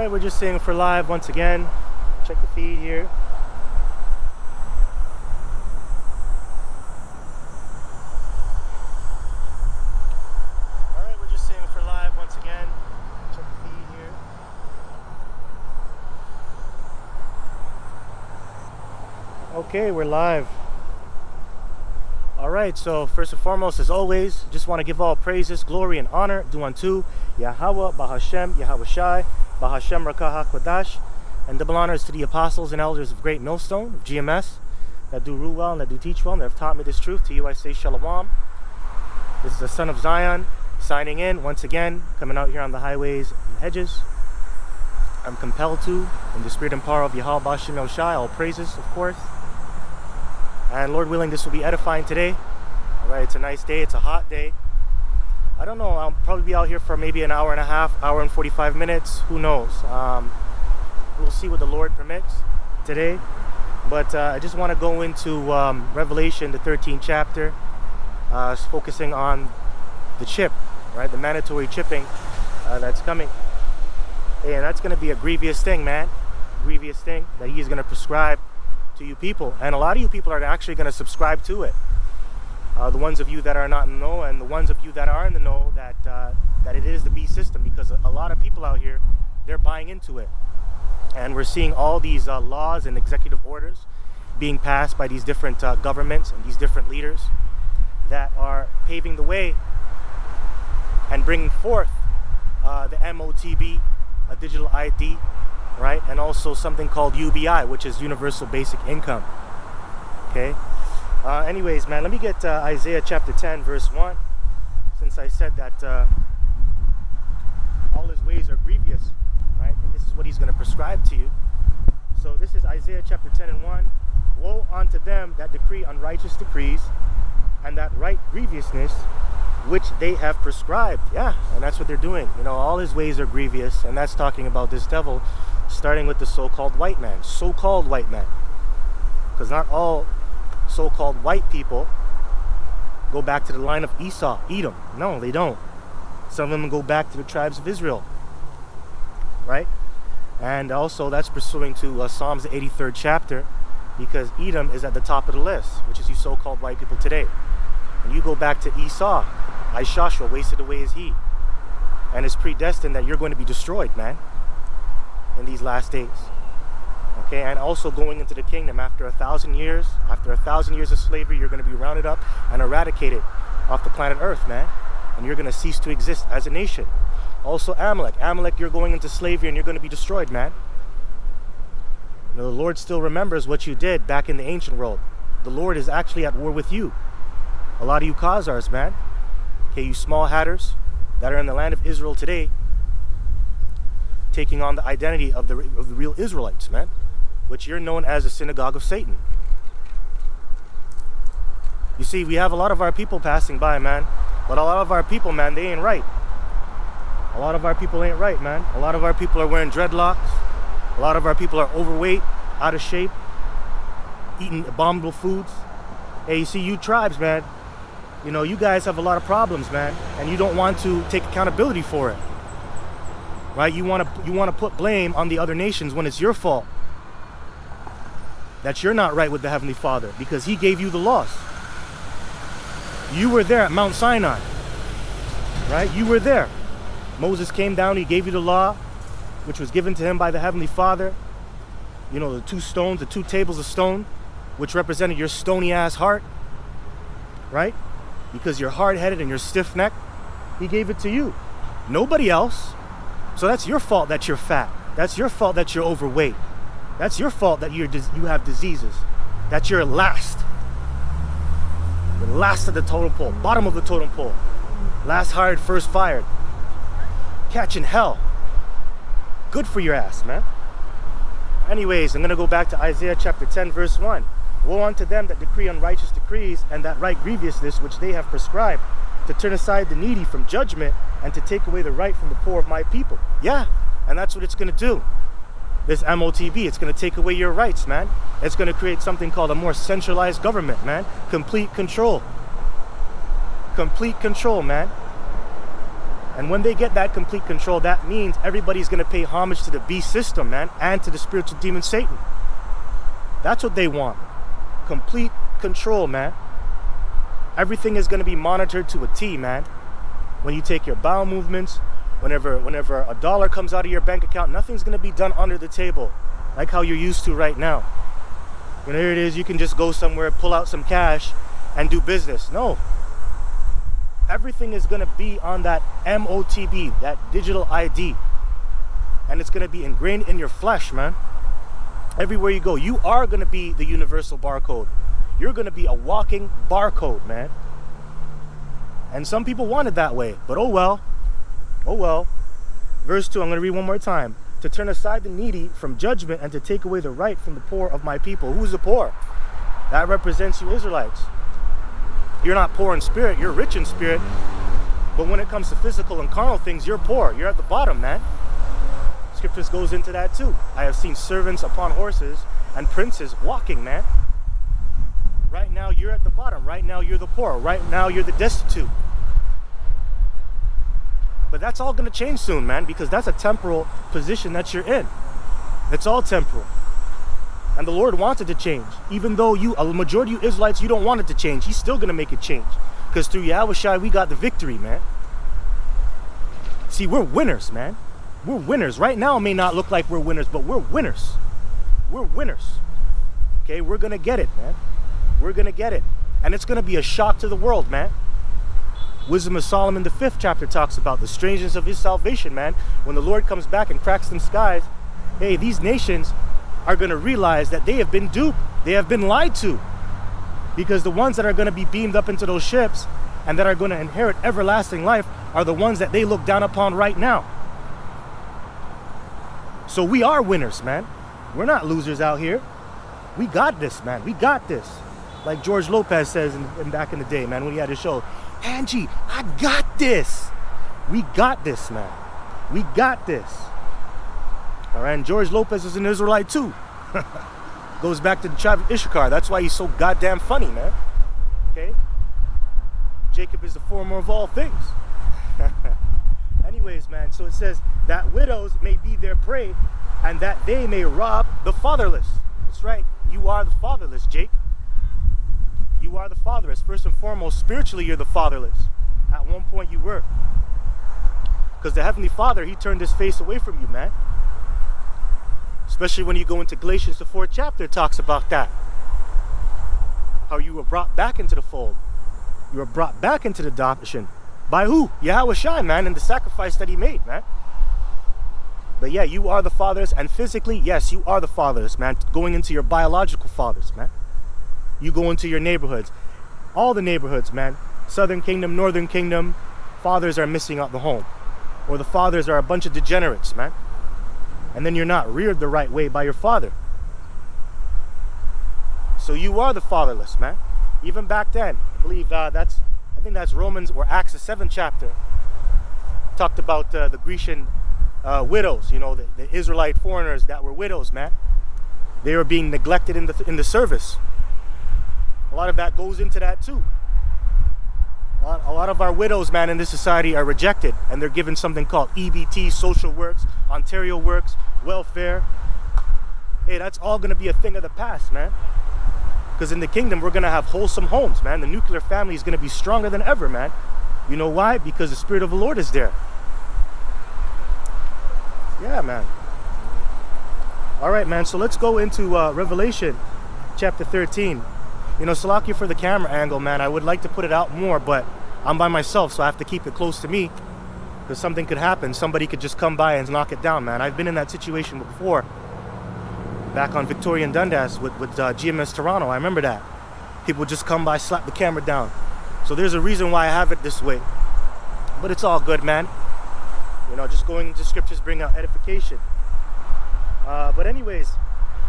Alright, we're just saying for live once again. Check the feed here. Alright, we're just saying for live once again. Check the feed here. Okay, we're live. Alright, so first and foremost, as always, just want to give all praises, glory, and honor due unto Yahweh, Bahashem, Yahweh Shai, Bahashem Rakah HaKodash, and double honors to the apostles and elders of Great Millstone, of GMS, that do rule well and that do teach well, and that have taught me this truth. To you I say Shalom. This is the son of Zion, signing in once again, coming out here on the highways and hedges. I'm compelled to, in the spirit and power of Yahweh Bahashem El Shai, all praises, of course. And Lord willing, this will be edifying today. Alright, it's a nice day, it's a hot day. I don't know, I'll probably be out here for maybe an hour and a half, hour and 45 minutes, who knows. We'll see what the Lord permits today. But I just want to go into Revelation, the 13th chapter, focusing on the chip, right? The mandatory chipping that's coming. And that's going to be a grievous thing, man. Grievous thing that he is going to prescribe to you people. And a lot of you people are actually going to subscribe to it. The ones of you that are not in the know, and the ones of you that are in the know, that it is the beast system, because a lot of people out here, they're buying into it. And we're seeing all these laws and executive orders being passed by these different governments and these different leaders that are paving the way and bringing forth the MOTB, a digital ID, right? And also something called UBI, which is Universal Basic Income. Okay? Anyways, man, let me get Isaiah chapter 10, verse 1. Since I said that all his ways are grievous, right? And this is what he's going to prescribe to you. So this is Isaiah chapter 10 and 1. Woe unto them that decree unrighteous decrees, and that write grievousness which they have prescribed. Yeah, and that's what they're doing. You know, all his ways are grievous, and that's talking about this devil, starting with the so-called white man. So-called white man. Because not all so-called white people go back to the line of Esau, Edom. No, they don't. Some of them go back to the tribes of Israel, right? And also that's pursuing to Psalms the 83rd chapter, because Edom is at the top of the list, which is you so-called white people today. And you go back to Esau, Ishashua, wasted away is he, and it's predestined that you're going to be destroyed, man, in these last days. Okay, and also going into the kingdom after 1,000 years, after 1,000 years of slavery, you're going to be rounded up and eradicated off the planet Earth, man. And you're going to cease to exist as a nation. Also Amalek, you're going into slavery and you're going to be destroyed, man. You know, the Lord still remembers what you did back in the ancient world. The Lord is actually at war with you. A lot of you Khazars, man. Okay, you small hatters that are in the land of Israel today, taking on the identity of the real Israelites, man, which you're known as the synagogue of Satan. You see, we have a lot of our people passing by, man, but a lot of our people, man, they ain't right. A lot of our people ain't right, man. A lot of our people are wearing dreadlocks. A lot of our people are overweight, out of shape, eating abominable foods. Hey, you see, you tribes, man, you know, you guys have a lot of problems, man, and you don't want to take accountability for it. Right? You want to put blame on the other nations when it's your fault that you're not right with the Heavenly Father, because He gave you the laws. You were there at Mount Sinai, right? You were there. Moses came down, he gave you the law, which was given to him by the Heavenly Father. You know, the two stones, the two tables of stone, which represented your stony ass heart, right? Because you're hard-headed and you're stiff-necked. He gave it to you, nobody else. So that's your fault that you're fat. That's your fault that you're overweight. That's your fault that you have diseases. That you're last. The last of the totem pole. Bottom of the totem pole. Last hired, first fired. Catching hell. Good for your ass, man. Anyways, I'm going to go back to Isaiah chapter 10, verse 1. Woe unto them that decree unrighteous decrees, and that write grievousness which they have prescribed, to turn aside the needy from judgment, and to take away the right from the poor of my people. Yeah, and that's what it's going to do. This MOTB, it's going to take away your rights, man. It's going to create something called a more centralized government, man. Complete control. Complete control, man. And when they get that complete control, that means everybody's going to pay homage to the beast system, man, and to the spiritual demon Satan. That's what they want. Complete control, man. Everything is going to be monitored to a T, man. When you take your bowel movements, whenever a dollar comes out of your bank account, nothing's going to be done under the table like how you're used to right now. Here it is, you can just go somewhere, pull out some cash, and do business. No. Everything is going to be on that MOTB, that digital ID. And it's going to be ingrained in your flesh, man. Everywhere you go, you are going to be the universal barcode. You're going to be a walking barcode, man. And some people want it that way, but oh well. Oh well. Verse 2, I'm going to read one more time. To turn aside the needy from judgment and to take away the right from the poor of my people. Who's the poor? That represents you Israelites. You're not poor in spirit, you're rich in spirit. But when it comes to physical and carnal things, you're poor. You're at the bottom, man. Scriptures goes into that too. I have seen servants upon horses and princes walking, man. Right now you're at the bottom. Right now you're the poor. Right now you're the destitute. But that's all going to change soon, man, because that's a temporal position that you're in. It's all temporal. And the Lord wants it to change. Even though a majority of you Israelites, you don't want it to change. He's still going to make it change. Because through Yahushua, we got the victory, man. See, we're winners, man. We're winners. Right now it may not look like we're winners, but we're winners. We're winners. Okay, we're going to get it, man. We're going to get it. And it's going to be a shock to the world, man. Wisdom of Solomon, the 5th chapter, talks about the strangeness of his salvation, man. When the Lord comes back and cracks them skies, hey, these nations are going to realize that they have been duped. They have been lied to. Because the ones that are going to be beamed up into those ships and that are going to inherit everlasting life are the ones that they look down upon right now. So we are winners, man. We're not losers out here. We got this, man. We got this. Like George Lopez says in back in the day, man, when he had his show, Angie, I got this. We got this, man. We got this. All right, and George Lopez is an Israelite too. Goes back to the tribe of Issachar. That's why he's so goddamn funny, man. Okay? Jacob is the former of all things. Anyways, man, so it says that widows may be their prey and that they may rob the fatherless. That's right. You are the fatherless, Jake. You are the fatherless. First and foremost, spiritually, you're the fatherless. At one point you were. Because the Heavenly Father, He turned His face away from you, man. Especially when you go into Galatians, the 4th chapter, it talks about that. How you were brought back into the fold. You were brought back into the adoption. By who? Yahushua, man, and the sacrifice that He made, man. But yeah, you are the fatherless, and physically, yes, you are the fatherless, man. Going into your biological fathers, man. You go into your neighborhoods. All the neighborhoods, man. Southern Kingdom, Northern Kingdom, fathers are missing out the home. Or the fathers are a bunch of degenerates, man. And then you're not reared the right way by your father. So you are the fatherless, man. Even back then, I believe I think that's Romans or Acts the 7th chapter. Talked about the Grecian widows, the Israelite foreigners that were widows, man. They were being neglected in the service. A lot of that goes into that too. A lot of our widows, man, in this society are rejected, and they're given something called EBT, social works, Ontario works, welfare. Hey, that's all going to be a thing of the past, man. Because in the kingdom, we're going to have wholesome homes, man. The nuclear family is going to be stronger than ever, man. You know why? Because the Spirit of the Lord is there. Yeah, man. All right, man. So let's go into Revelation chapter 13. Salakia for the camera angle, man. I would like to put it out more, but I'm by myself, so I have to keep it close to me. Because something could happen. Somebody could just come by and knock it down, man. I've been in that situation before. Back on Victoria and Dundas with GMS Toronto. I remember that. People would just come by, slap the camera down. So there's a reason why I have it this way. But it's all good, man. Just going into scriptures bring out edification. But anyways,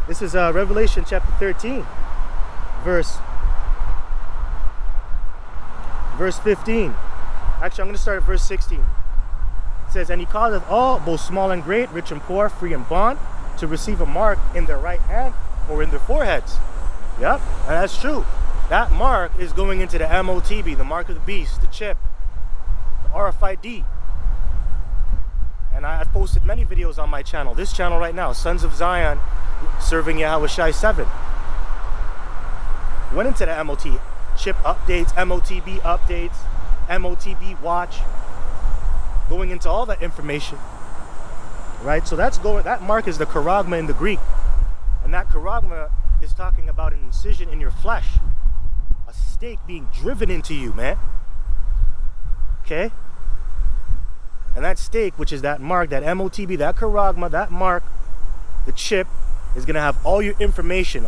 this is Revelation chapter 13. Verse 15. Actually, I'm going to start at verse 16. It says, and He causeth all, both small and great, rich and poor, free and bond, to receive a mark in their right hand or in their foreheads. Yep, and that's true. That mark is going into the MOTB, the mark of the beast, the chip, the RFID. And I've posted many videos on my channel. This channel right now, Sons of Zion, serving Yahweh Shai 7. Went into the MOT chip updates, MOTB updates, MOTB watch, going into all that information, right? So that mark is the charagma in the Greek, and that charagma is talking about an incision in your flesh, a stake being driven into you, man. Okay? And that stake, which is that mark, that MOTB, that charagma, that mark, the chip, is going to have all your information.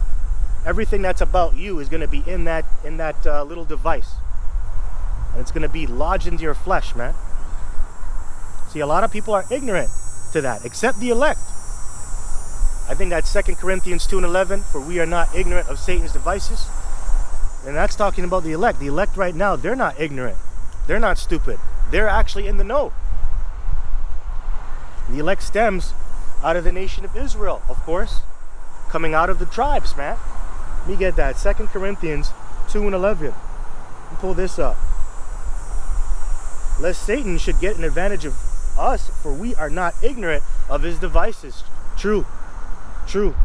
Everything that's about you is going to be in that little device. And it's going to be lodged into your flesh, man. See, a lot of people are ignorant to that, except the elect. I think that's 2 Corinthians 2:11, for we are not ignorant of Satan's devices. And that's talking about the elect. The elect right now, they're not ignorant. They're not stupid. They're actually in the know. The elect stems out of the nation of Israel, of course, coming out of the tribes, man. Let me get that. 2 Corinthians 2:11. Pull this up. Lest Satan should get an advantage of us, for we are not ignorant of his devices. True. True.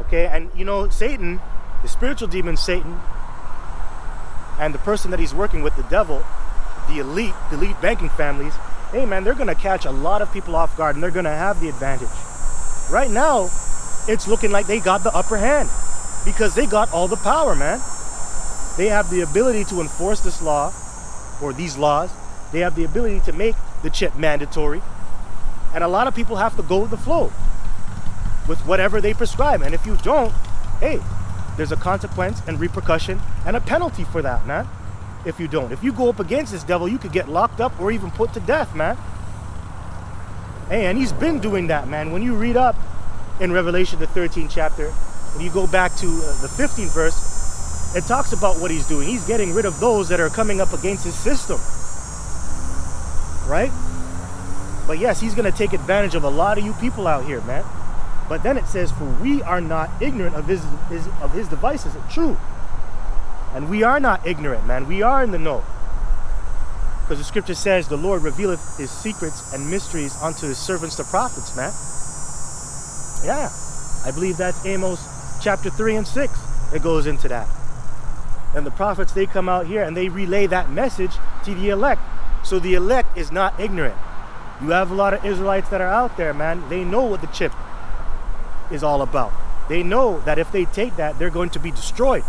Okay, and you know, Satan, the spiritual demon Satan, and the person that he's working with, the devil, the elite banking families, hey man, they're going to catch a lot of people off guard, and they're going to have the advantage. Right now, it's looking like they got the upper hand, because they got all the power, man. They have the ability to enforce this law, or these laws. They have the ability to make the chip mandatory. And a lot of people have to go with the flow with whatever they prescribe. And if you don't, hey, there's a consequence and repercussion and a penalty for that, man. If you don't. If you go up against this devil, you could get locked up or even put to death, man. Hey, and he's been doing that, man. When you read up in Revelation, the 13th chapter, when you go back to the 15th verse, it talks about what he's doing. He's getting rid of those that are coming up against his system. Right? But yes, he's going to take advantage of a lot of you people out here, man. But then it says, for we are not ignorant of his devices. It's true. And we are not ignorant, man. We are in the know. Because the scripture says, the Lord revealeth his secrets and mysteries unto his servants, the prophets, man. Yeah. I believe that's Amos chapter 3 and 6. It goes into that. And the prophets, they come out here and they relay that message to the elect. So the elect is not ignorant. You have a lot of Israelites that are out there, man. They know what the chip is all about. They know that if they take that, they're going to be destroyed.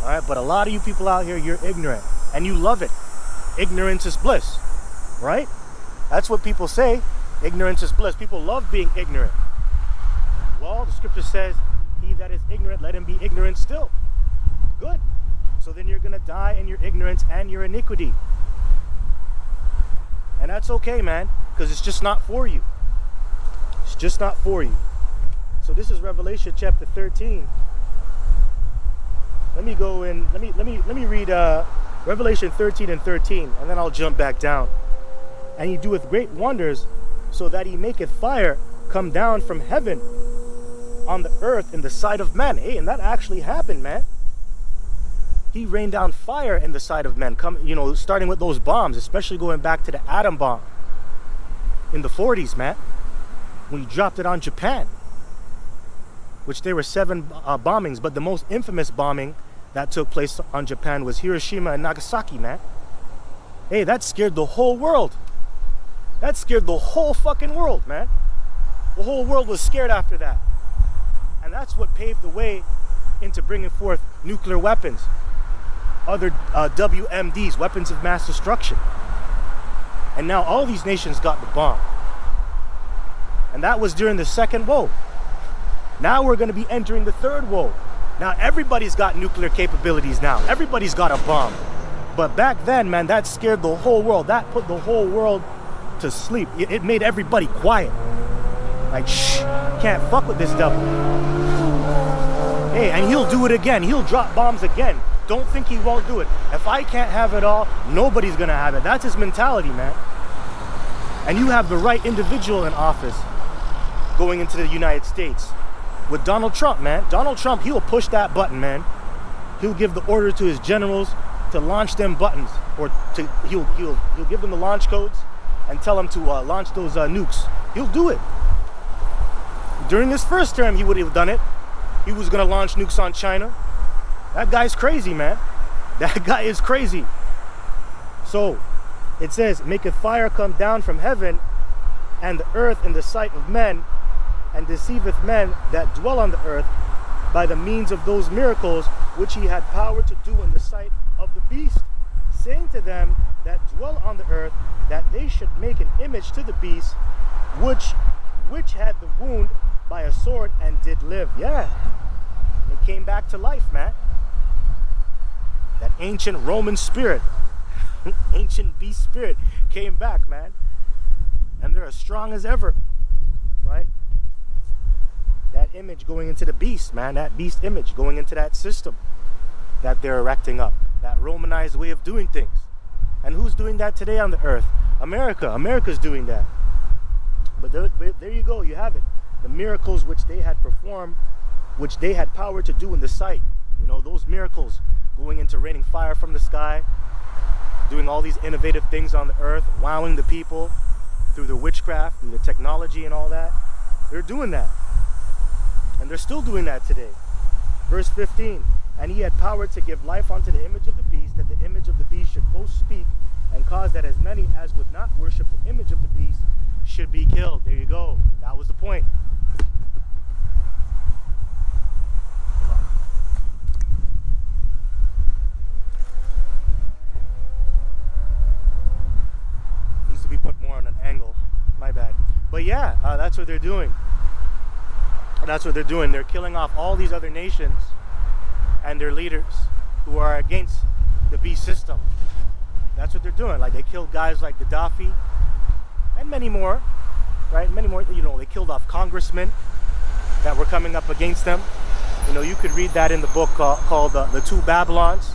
All right, but a lot of you people out here, you're ignorant. And you love it. Ignorance is bliss. Right? That's what people say. Ignorance is bliss. People love being ignorant. Well, the scripture says, he that is ignorant, let him be ignorant still. Good. So then you're going to die in your ignorance and your iniquity. And that's okay, man, because it's just not for you. It's just not for you. So this is Revelation chapter 13. Let me go in, let me read Revelation 13 and 13, and then I'll jump back down. And he doeth great wonders, so that he maketh fire come down from heaven on the earth in the sight of men. Hey, and that actually happened, man. He rained down fire in the sight of men, starting with those bombs, especially going back to the atom bomb in the 40s, man, when he dropped it on Japan, which there were 7 bombings, but the most infamous bombing that took place on Japan was Hiroshima and Nagasaki, man. Hey, that scared the whole world. That scared the whole fucking world, man. The whole world was scared after that. And that's what paved the way into bringing forth nuclear weapons, other WMDs, weapons of mass destruction. And now all these nations got the bomb. And that was during the second woe. Now we're going to be entering the third woe. Now everybody's got nuclear capabilities now. Everybody's got a bomb. But back then, man, that scared the whole world. That put the whole world to sleep. It made everybody quiet. Like, shh, can't fuck with this devil. Hey, and he'll do it again. He'll drop bombs again. Don't think he won't do it. If I can't have it all, nobody's gonna have it. That's his mentality, man. And you have the right individual in office going into the United States with Donald Trump, man. Donald Trump, he'll push that button, man. He'll give the order to his generals to launch them buttons, or he'll give them the launch codes, and tell him to launch those nukes, he'll do it. During his first term, he would have done it. He was going to launch nukes on China. That guy's crazy, man. That guy is crazy. So, it says, maketh fire come down from heaven, and the earth in the sight of men, and deceiveth men that dwell on the earth by the means of those miracles which he had power to do in the sight of the beast, saying to them that dwell on the earth that they should make an image to the beast which had the wound by a sword and did live. Yeah, it came back to life, man. That ancient Roman spirit, ancient beast spirit came back, man. And they're as strong as ever, right? That image going into the beast, man. That beast image going into that system that they're erecting up. That Romanized way of doing things. And who's doing that today on the earth? America. America's doing that. But there you go. You have it. The miracles which they had performed, which they had power to do in the sight. You know, those miracles going into raining fire from the sky, doing all these innovative things on the earth, wowing the people through the witchcraft, through the technology and all that. They're doing that. And they're still doing that today. Verse 15, and he had power to give life unto the image of the beast, that the image of the beast should both speak, and cause that as many as would not worship the image of the beast should be killed. There you go. That was the point. Needs to be put more on an angle. My bad. But yeah, that's what they're doing. That's what they're doing. They're killing off all these other nations and their leaders who are against the beast system. That's what they're doing. Like, they killed guys like Gaddafi and many more, right? Many more. You know, they killed off congressmen that were coming up against them. You know, you could read that in the book called The Two Babylons,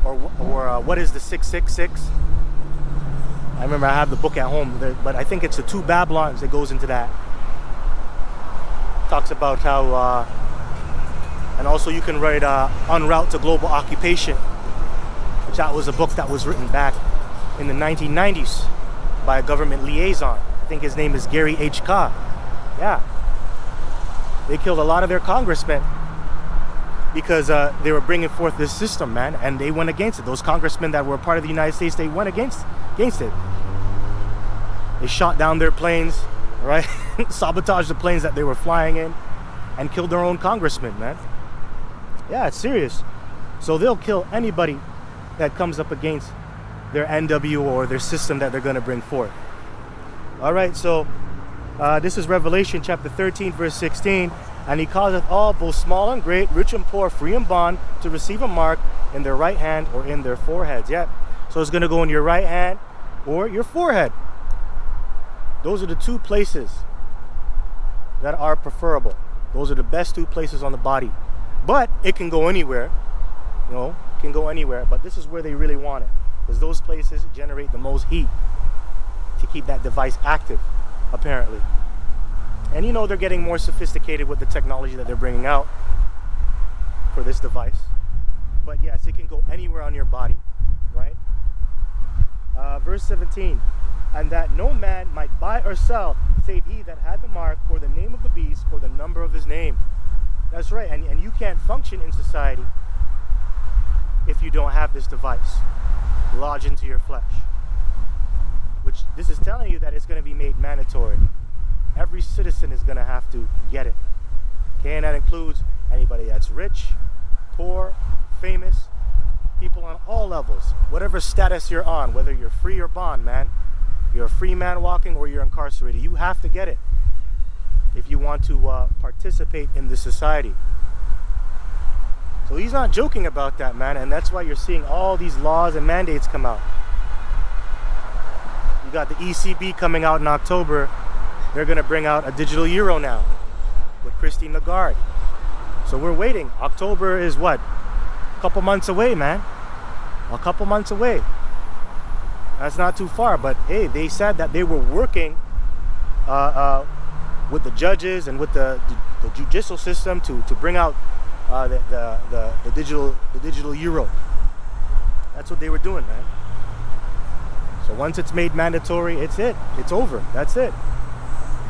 or What is the 666? I remember I have the book at home, but I think it's The Two Babylons that goes into that. Talks about how, and also you can write En Route to Global Occupation, which that was a book that was written back in the 1990s by a government liaison. I think his name is Gary H. Ka. Yeah. They killed a lot of their congressmen because they were bringing forth this system, man, and they went against it. Those congressmen that were part of the United States, they went against it. They shot down their planes, right? Sabotaged the planes that they were flying in and killed their own congressmen, man. Yeah, it's serious. So they'll kill anybody that comes up against their NW or their system that they're going to bring forth. All right, so this is Revelation chapter 13, verse 16. And he causeth all, both small and great, rich and poor, free and bond, to receive a mark in their right hand or in their foreheads. Yeah, so it's going to go in your right hand or your forehead. Those are the two places that are preferable. Those are the best two places on the body. But it can go anywhere. You know, it can go anywhere. But this is where they really want it, because those places generate the most heat to keep that device active, apparently. And you know, they're getting more sophisticated with the technology that they're bringing out for this device. But yes, it can go anywhere on your body, right? Verse 17. And that no man might buy or sell, save he that had the mark, or the name of the beast, or the number of his name. That's right, and you can't function in society if you don't have this device lodged into your flesh. Which, this is telling you that it's going to be made mandatory. Every citizen is going to have to get it. Okay, and that includes anybody that's rich, poor, famous, people on all levels, whatever status you're on, whether you're free or bond, man. You're a free man walking or you're incarcerated. You have to get it if you want to participate in the society. So he's not joking about that, man, and that's why you're seeing all these laws and mandates come out. You got the ECB coming out in October. They're going to bring out a digital euro now with Christine Lagarde. So we're waiting. October is what? A couple months away, man. A couple months away. That's not too far, but hey, they said that they were working with the judges and with the judicial system to bring out the digital euro. That's what they were doing, man. So But once it's made mandatory, it's it. It's over. That's it.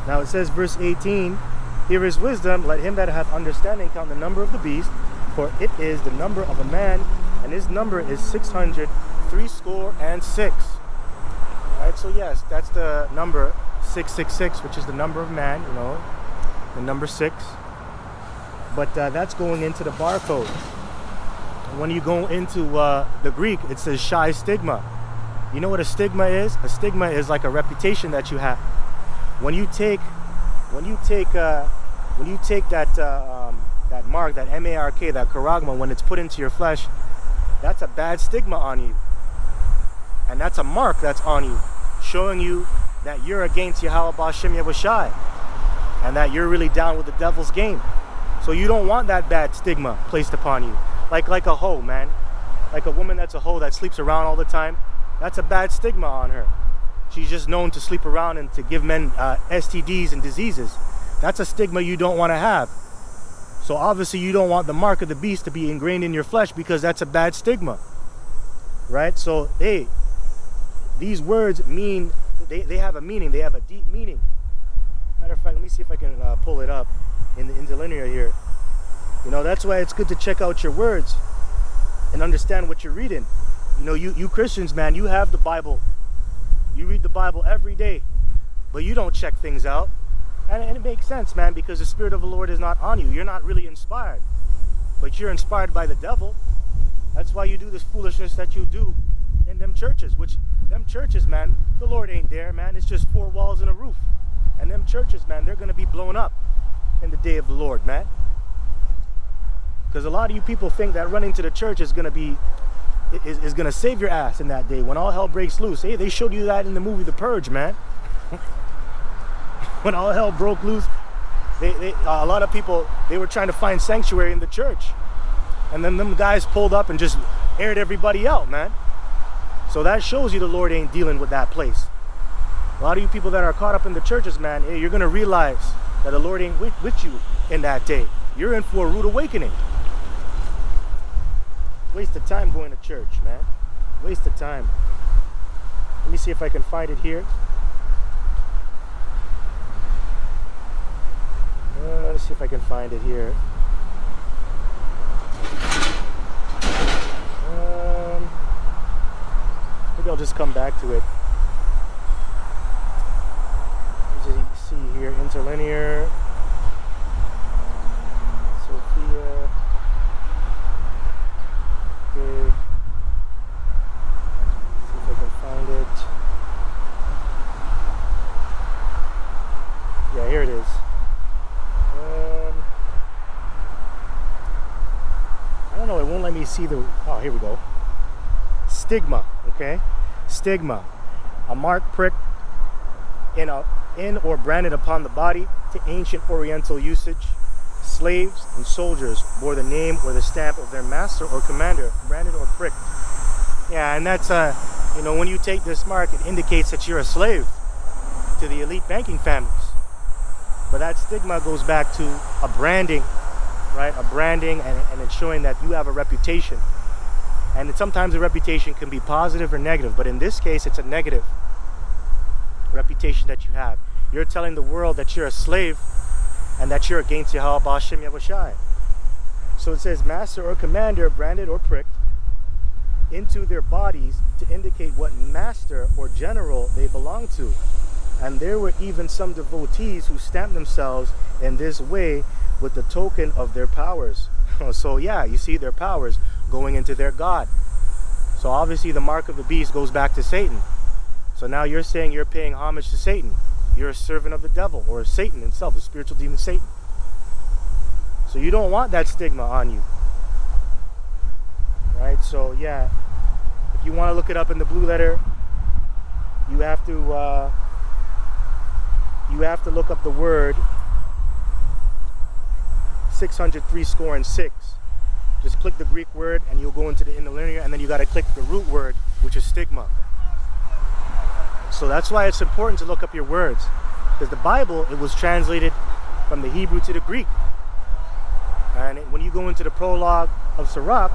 Now it says, verse 18, here is wisdom. Let him that hath understanding count the number of the beast, for it is the number of a man, and his number is 666. Alright, so yes, that's the number 666, which is the number of man, you know, the number 6. But that's going into the barcode. When you go into the Greek, it says shy stigma. You know what a stigma is? A stigma is like a reputation that you have. When you take that mark, that M-A-R-K, that charagma, when it's put into your flesh, that's a bad stigma on you. And that's a mark that's on you, showing you that you're against Yahweh Ba'Shem Yahushai, and that you're really down with the devil's game. So you don't want that bad stigma placed upon you. Like a hoe, man. Like a woman that's a hoe that sleeps around all the time. That's a bad stigma on her. She's just known to sleep around and to give men STDs and diseases. That's a stigma you don't want to have. So obviously you don't want the mark of the beast to be ingrained in your flesh, because that's a bad stigma. Right? So, hey, these words mean, they have a meaning. They have a deep meaning. Matter of fact, let me see if I can pull it up in the interlinear here. You know, that's why it's good to check out your words and understand what you're reading. You know, you Christians, man, you have the Bible. You read the Bible every day, but you don't check things out. And it makes sense, man, because the Spirit of the Lord is not on you. You're not really inspired, but you're inspired by the devil. That's why you do this foolishness that you do in them churches, which them churches, man, the Lord ain't there, man. It's just 4 walls and a roof. And them churches, man, they're going to be blown up in the day of the Lord, man. Because a lot of you people think that running to the church is going to be is going to save your ass in that day when all hell breaks loose. Hey, they showed you that in the movie The Purge, man. When all hell broke loose, a lot of people, they were trying to find sanctuary in the church, and then them guys pulled up and just aired everybody out, man. So that shows you the Lord ain't dealing with that place. A lot of you people that are caught up in the churches, man, hey, you're going to realize that the Lord ain't with you in that day. You're in for a rude awakening. Waste of time going to church, man. Waste of time. Let me see if I can find it here. Let's see if I can find it here. Maybe I'll just come back to it. Let's just see here, interlinear. Sophia. Okay. See if I can find it. Yeah, here it is. I don't know, it won't let me see the, oh, here we go. Stigma, okay? Stigma. A mark prick in or branded upon the body. To ancient Oriental usage, slaves and soldiers bore the name or the stamp of their master or commander, branded or pricked. Yeah, and that's, you know, when you take this mark, it indicates that you're a slave to the elite banking families. But that stigma goes back to a branding, right? A branding, and it's showing that you have a reputation. And sometimes a reputation can be positive or negative, but in this case, it's a negative reputation that you have. You're telling the world that you're a slave and that you're against Yahweh Ba'Shem Yahushai. So it says, master or commander, branded or pricked into their bodies to indicate what master or general they belong to. And there were even some devotees who stamped themselves in this way with the token of their powers. So yeah, you see their powers going into their God. So obviously the mark of the beast goes back to Satan. So now you're saying you're paying homage to Satan. You're a servant of the devil, or Satan himself, the spiritual demon Satan. So you don't want that stigma on you. Right? So yeah, if you want to look it up in the blue letter, you have to look up the word 603 score and 6. Just click the Greek word and you'll go into the interlinear, and then you got to click the root word, which is stigma. So that's why it's important to look up your words, because the Bible, it was translated from the Hebrew to the Greek. And when you go into the prologue of Sirach,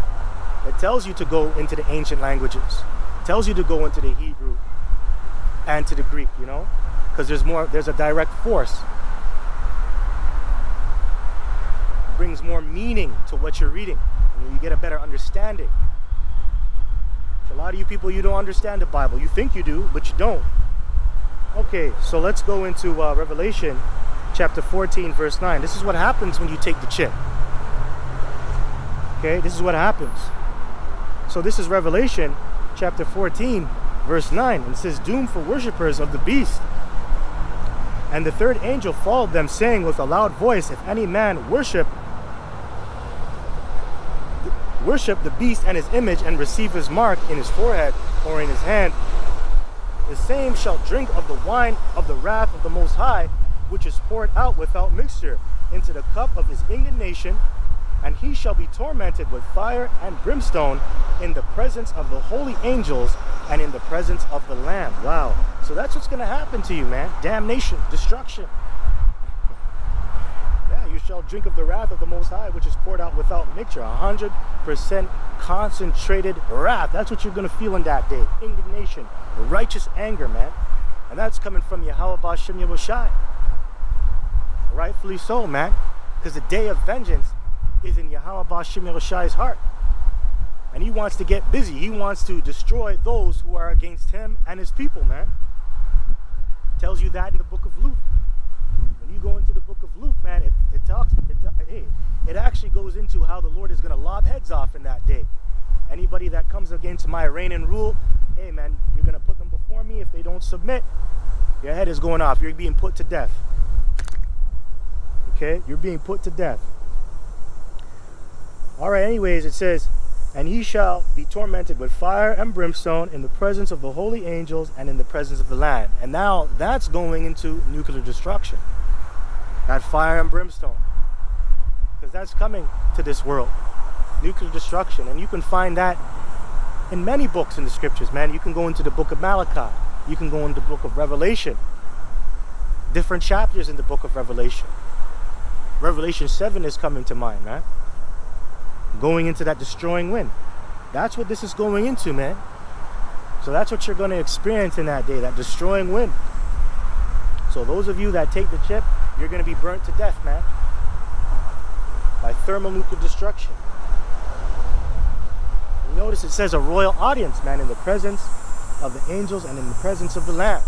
it tells you to go into the ancient languages. It tells you to go into the Hebrew and to the Greek, you know, because there's a direct force. It brings more meaning to what you're reading. You get a better understanding. A lot of you people, you don't understand the Bible. You think you do, but you don't. Okay, so let's go into Revelation chapter 14, verse 9. This is what happens when you take the chip. Okay, this is what happens. So this is Revelation chapter 14, verse 9. And it says, doom for worshippers of the beast. And the third angel followed them, saying with a loud voice, if any man worship the beast and his image, and receive his mark in his forehead or in his hand, the same shall drink of the wine of the wrath of the Most High, which is poured out without mixture into the cup of his indignation, and he shall be tormented with fire and brimstone in the presence of the holy angels and in the presence of the Lamb. Wow. So that's what's going to happen to you, man. Damnation, destruction. Yeah, you shall drink of the wrath of the Most High, which is poured out without mixture. 100% concentrated wrath. That's what you're going to feel in that day. Indignation, righteous anger, man. And that's coming from Yahweh B'Shem Yahushai. Rightfully so, man. Because the day of vengeance is in Yahweh B'Shem Yahushai's heart. And he wants to get busy. He wants to destroy those who are against him and his people, man. Tells you that in the book of Luke. When you go into the book of Luke, man, it actually goes into how the Lord is going to lob heads off in that day. Anybody that comes against my reign and rule, hey, man, you're going to put them before me. If they don't submit, your head is going off. You're being put to death. Okay? You're being put to death. All right, anyways, it says, and he shall be tormented with fire and brimstone in the presence of the holy angels and in the presence of the Lamb. And now that's going into nuclear destruction. That fire and brimstone. Because that's coming to this world. Nuclear destruction. And you can find that in many books in the scriptures, man. You can go into the book of Malachi. You can go into the book of Revelation. Different chapters in the book of Revelation. Revelation 7 is coming to mind, man. Going into that destroying wind. That's what this is going into, man. So that's what you're going to experience in that day, that destroying wind. So those of you that take the chip, you're going to be burnt to death, man. By thermonuclear destruction. You notice it says a royal audience, man, in the presence of the angels and in the presence of the Lamb.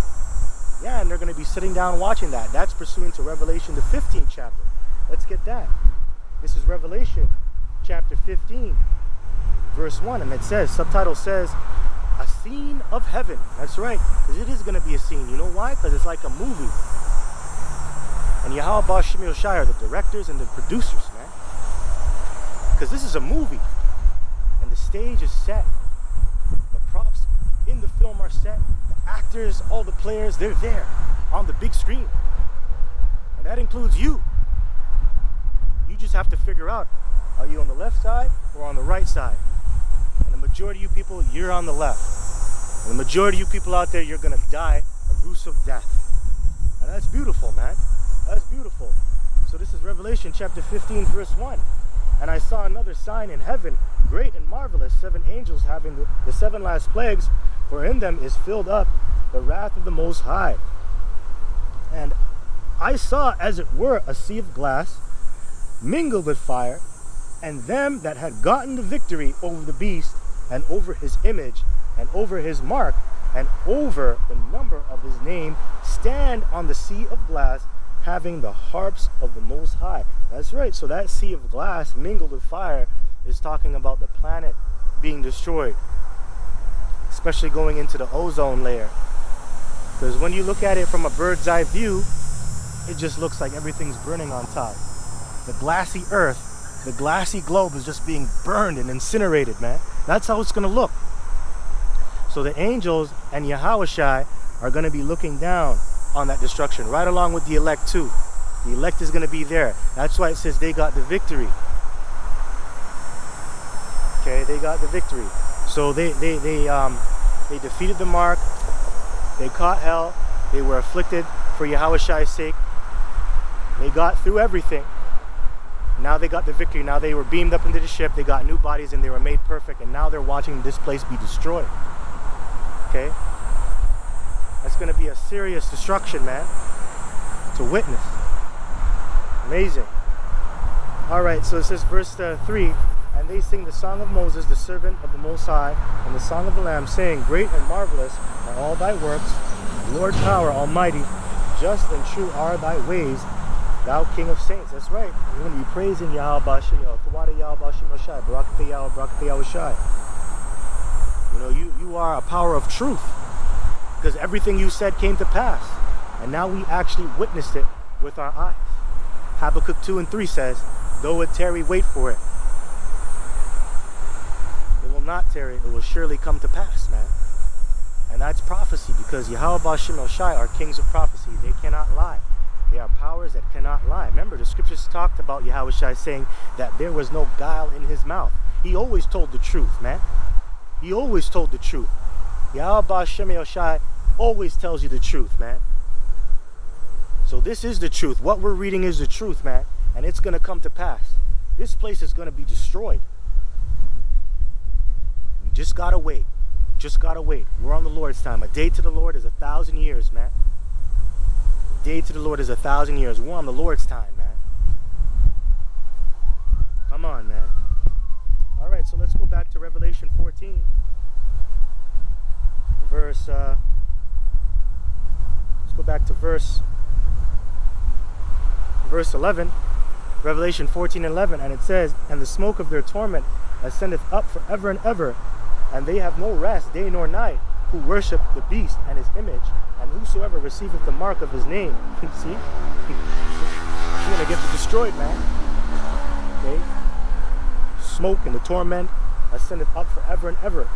Yeah, and they're going to be sitting down watching that. That's pursuing to Revelation, the 15th chapter. Let's get that. This is Revelation chapter 15, verse 1. And it says, subtitle says, a scene of heaven. That's right, because it is going to be a scene. You know why? Because it's like a movie. And Yahweh B'Shem Yahushai are the directors and the producers, man. Because this is a movie. And the stage is set. The props in the film are set. The actors, all the players, they're there on the big screen. And that includes you. You just have to figure out, are you on the left side or on the right side? And the majority of you people, you're on the left. And the majority of you people out there, you're going to die a gruesome death. And that's beautiful, man. That's beautiful. So this is Revelation chapter 15, verse 1. And I saw another sign in heaven, great and marvelous, 7 angels having the 7 last plagues, for in them is filled up the wrath of the Most High. And I saw, as it were, a sea of glass, mingled with fire, and them that had gotten the victory over the beast, and over his image, and over his mark, and over the number of his name, stand on the sea of glass, having the harps of the Most High. That's right. So that sea of glass mingled with fire is talking about the planet being destroyed, especially going into the ozone layer. Because when you look at it from a bird's eye view, it just looks like everything's burning on top. The glassy earth, the glassy globe is just being burned and incinerated, man. That's how it's going to look. So the angels and Yahushai are going to be looking down on that destruction, right along with the elect too. The elect is going to be there. That's why it says they got the victory. Okay, they got the victory. So they defeated the mark. They caught hell. They were afflicted for Yahushai's sake. They got through everything. Now they got the victory. Now they were beamed up into the ship. They got new bodies and they were made perfect. And now they're watching this place be destroyed. Okay? It's going to be a serious destruction, man, to witness. Amazing. Alright, so it says verse 3, and they sing the song of Moses, the servant of the Most High, and the song of the Lamb, saying, great and marvelous are all thy works, Lord power almighty, just and true are thy ways, thou King of saints. That's right. You're going to be praising Yahweh Bashim Shai, Barakateh Yahweh, Barakateh Yahweh Shai. You know, you are a power of truth, because everything you said came to pass, and now we actually witnessed it with our eyes. Habakkuk 2 and 3 says, though it tarry, wait for it. It will not tarry, it will surely come to pass, man. And that's prophecy, because Yahweh Bashim El Shai are kings of prophecy. They cannot lie. They are powers that cannot lie. Remember, the scriptures talked about Yahweh Shai saying that there was no guile in his mouth. He always told the truth, man. He always told the truth. Yahweh Bashim El Shai always tells you the truth, man. So this is the truth. What we're reading is the truth, man. And it's going to come to pass. This place is going to be destroyed. We just got to wait. Just got to wait. We're on the Lord's time. A day to the Lord is 1,000 years, man. A day to the Lord is 1,000 years. We're on the Lord's time, man. Come on, man. All right, so let's go back to Revelation 14. Let's go back to verse 11. Revelation 14:11, and it says, and the smoke of their torment ascendeth up forever and ever, and they have no rest day nor night, who worship the beast and his image, and whosoever receiveth the mark of his name. See? You're gonna get destroyed, man. Okay? Smoke and the torment ascendeth up forever and ever.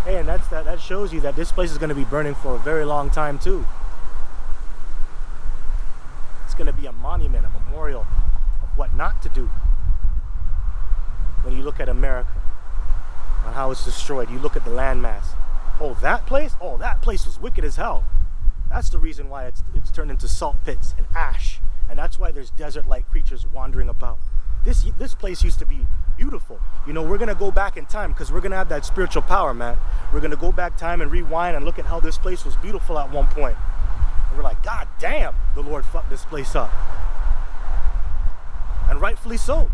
Hey, and that shows you that this place is gonna be burning for a very long time too. Going to be a monument, a memorial of what not to do. When you look at America, on how it's destroyed, you look at the landmass. Oh, that place? Oh, that place was wicked as hell. That's the reason why it's turned into salt pits and ash, and that's why there's desert-like creatures wandering about. This place used to be beautiful. You know, we're gonna go back in time because we're gonna have that spiritual power, man. We're gonna go back time and rewind and look at how this place was beautiful at one point. And we're like, God damn, the Lord fucked this place up. And rightfully so.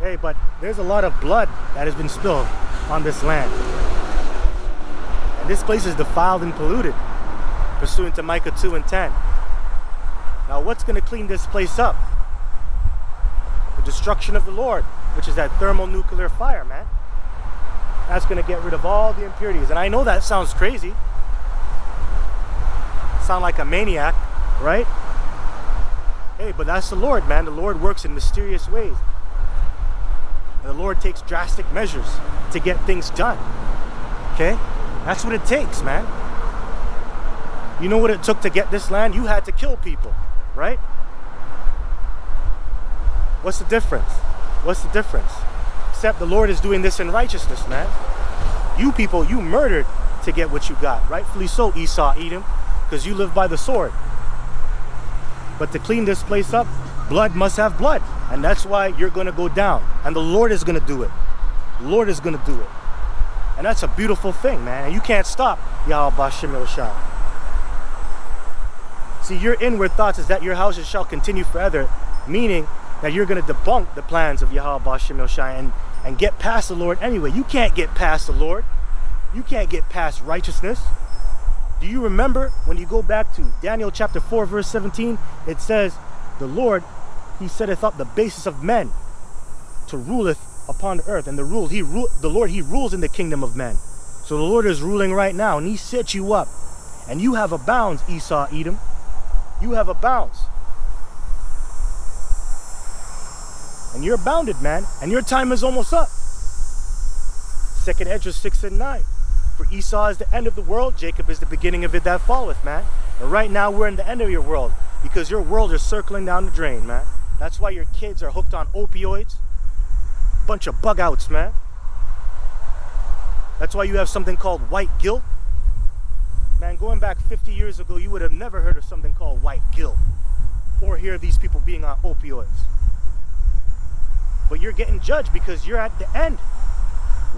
Hey, but there's a lot of blood that has been spilled on this land. And this place is defiled and polluted, pursuant to Micah 2 and 10. Now what's going to clean this place up? The destruction of the Lord, which is that thermonuclear fire, man. That's going to get rid of all the impurities. And I know that sounds crazy. Sound like a maniac, right? Hey, but that's the Lord, man. The Lord works in mysterious ways. And the Lord takes drastic measures to get things done. Okay? That's what it takes, man. You know what it took to get this land? You had to kill people, right? What's the difference? What's the difference? Except the Lord is doing this in righteousness, man. You people, you murdered to get what you got. Rightfully so, Esau, Edom. Because you live by the sword. But to clean this place up, blood must have blood. And that's why you're going to go down. And the Lord is going to do it. The Lord is going to do it. And that's a beautiful thing, man. And you can't stop Yahweh Bashim El Shai. See, your inward thoughts is that your houses shall continue forever. Meaning that you're going to debunk the plans of Yahweh Bashim El Shai and get past the Lord anyway. You can't get past the Lord. You can't get past righteousness. Do you remember when you go back to Daniel chapter 4 verse 17, it says, the Lord, he setteth up the basis of men to ruleth upon the earth. And the Lord, he rules in the kingdom of men. So the Lord is ruling right now, and he sets you up. And you have a bounds, Esau, Edom. You have a bounds. And you're bounded, man. And your time is almost up. 2nd Hedges 6 and 9. For Esau is the end of the world, Jacob is the beginning of it that falleth, man. And right now we're in the end of your world, because your world is circling down the drain, man. That's why your kids are hooked on opioids. Bunch of bug outs, man. That's why you have something called white guilt. Man, going back 50 years ago, you would have never heard of something called white guilt, or hear these people being on opioids. But you're getting judged because you're at the end.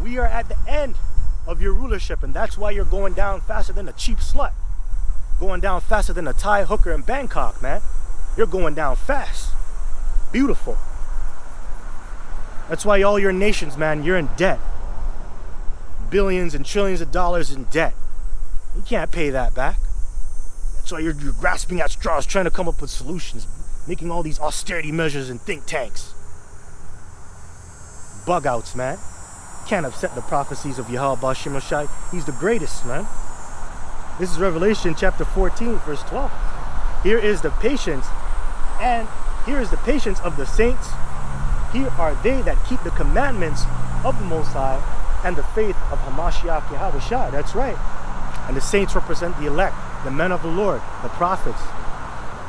We are at the end. of your rulership, and that's why you're going down faster than a cheap slut. Going down faster than a Thai hooker in Bangkok, man. You're going down fast. Beautiful. That's why all your nations, man, you're in debt. Billions and trillions of dollars in debt. You can't pay that back. That's why you're grasping at straws, trying to come up with solutions, making all these austerity measures in think tanks. Bug outs, man. Can't upset the prophecies of Yahweh Bashim Shai. He's the greatest, man. This is Revelation chapter 14, verse 12. Here is the patience, and here is the patience of the saints. Here are they that keep the commandments of the Most High and the faith of Hamashiach Yahweh Shai. That's right. And the saints represent the elect, the men of the Lord, the prophets,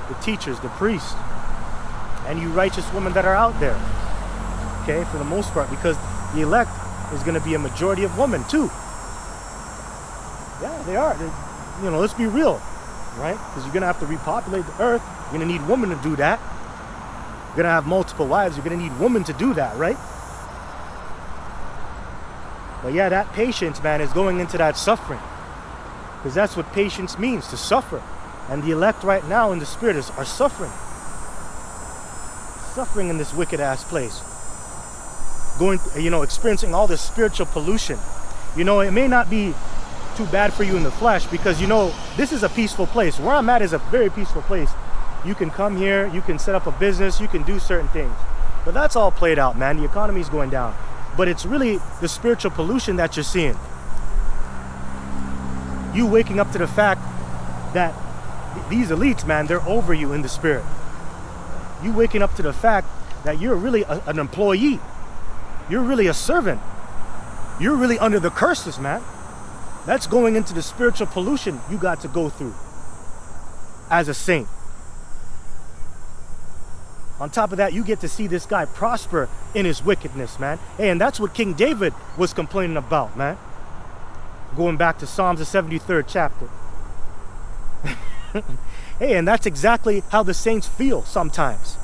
the teachers, the priests, and you righteous women that are out there. Okay, for the most part, because the elect is going to be a majority of women too. Yeah, they are. Let's be real, right? Because you're going to have to repopulate the earth. You're going to need women to do that. You're going to have multiple wives. You're going to need women to do that, right? But yeah, that patience, man, is going into that suffering. Because that's what patience means, to suffer. And the elect right now in the spirit are suffering. Suffering in this wicked ass place. Experiencing all this spiritual pollution. It may not be too bad for you in the flesh because, this is a peaceful place. Where I'm at is a very peaceful place. You can come here, you can set up a business, you can do certain things. But that's all played out, man. The economy's going down. But it's really the spiritual pollution that you're seeing. You waking up to the fact that these elites, man, they're over you in the spirit. You waking up to the fact that you're really an employee. You're really a servant. You're really under the curses, man. That's going into the spiritual pollution you got to go through as a saint. On top of that, you get to see this guy prosper in his wickedness, man. Hey, and that's what King David was complaining about, man. Going back to Psalms, the 73rd chapter. Hey, and that's exactly how the saints feel sometimes.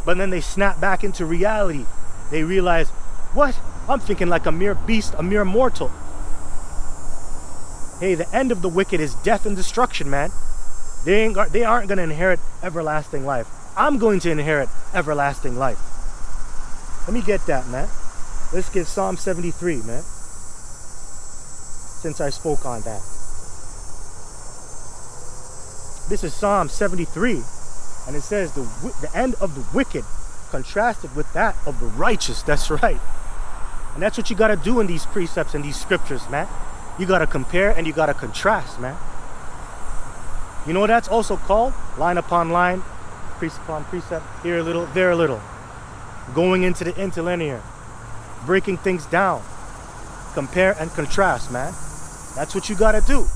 But then they snap back into reality. They realize, what? I'm thinking like a mere beast, a mere mortal. Hey, the end of the wicked is death and destruction, man. They aren't going to inherit everlasting life. I'm going to inherit everlasting life. Let me get that, man. Let's get Psalm 73, man. Since I spoke on that. This is Psalm 73. And it says the end of the wicked contrasted with that of the righteous. That's right. And that's what you got to do in these precepts and these scriptures, man. You got to compare and you got to contrast, man. You know what that's also called? Line upon line, precept upon precept, here a little, there a little. Going into the interlinear. Breaking things down. Compare and contrast, man. That's what you got to do.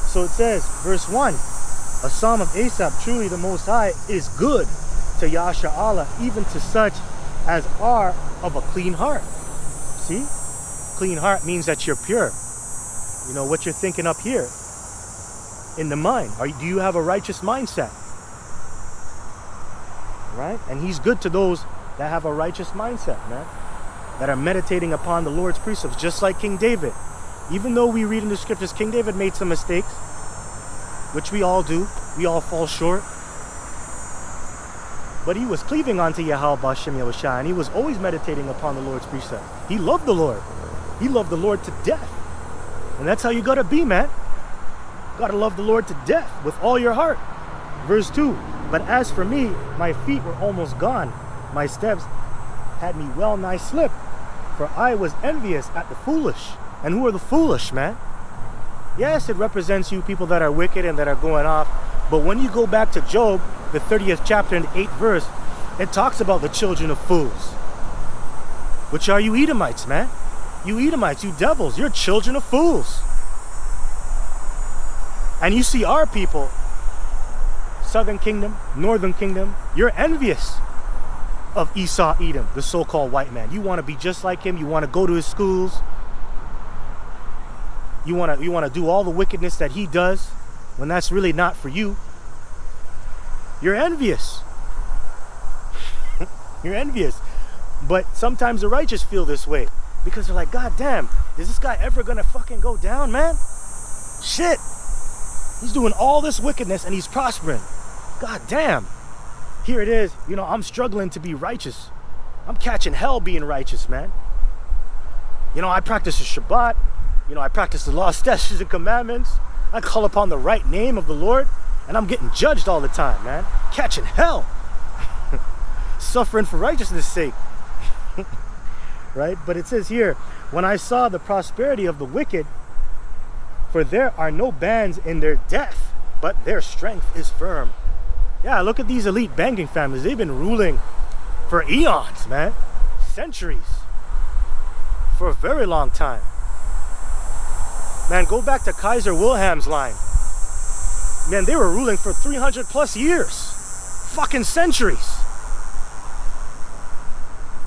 So it says, verse 1, a psalm of Asaph, truly the Most High is good to Yasha Allah, even to such as are of a clean heart. See? Clean heart means that you're pure. You know, what you're thinking up here in the mind. Do you have a righteous mindset? Right? And he's good to those that have a righteous mindset, man. That are meditating upon the Lord's precepts, just like King David. Even though we read in the scriptures, King David made some mistakes, which we all do. We all fall short. But he was cleaving unto Yahweh Bashim Yahushua, and he was always meditating upon the Lord's precepts. He loved the Lord. He loved the Lord to death. And that's how you gotta be, man. You gotta love the Lord to death with all your heart. Verse 2, but as for me, my feet were almost gone. My steps had me well nigh slipped. For I was envious at the foolish. And who are the foolish, man? Yes, it represents you people that are wicked and that are going off. But when you go back to Job, the 30th chapter and the 8th verse, it talks about the children of fools. Which are you Edomites, man? You Edomites, you devils, you're children of fools. And you see our people, Southern Kingdom, Northern Kingdom, you're envious of Esau Edom, the so-called white man. You want to be just like him. You want to go to his schools. You want to do all the wickedness that he does when that's really not for you. You're envious. You're envious. But sometimes the righteous feel this way because they're like, God damn, Is this guy ever gonna fucking go down, man? Shit. He's doing all this wickedness and he's prospering. God damn. Here it is. You know, I'm struggling to be righteous. I'm catching hell being righteous, man. You know, I practice the Shabbat. You know, I practice the law, statutes, and commandments. I call upon the right name of the Lord, and I'm getting judged all the time, man. Catching hell. Suffering for righteousness' sake. Right? But it says here, when I saw the prosperity of the wicked, for there are no bands in their death, but their strength is firm. Yeah, look at these elite banking families. They've been ruling for eons, man. Centuries. For a very long time. Man, go back to Kaiser Wilhelm's line. Man, they were ruling for 300 plus years. Fucking centuries.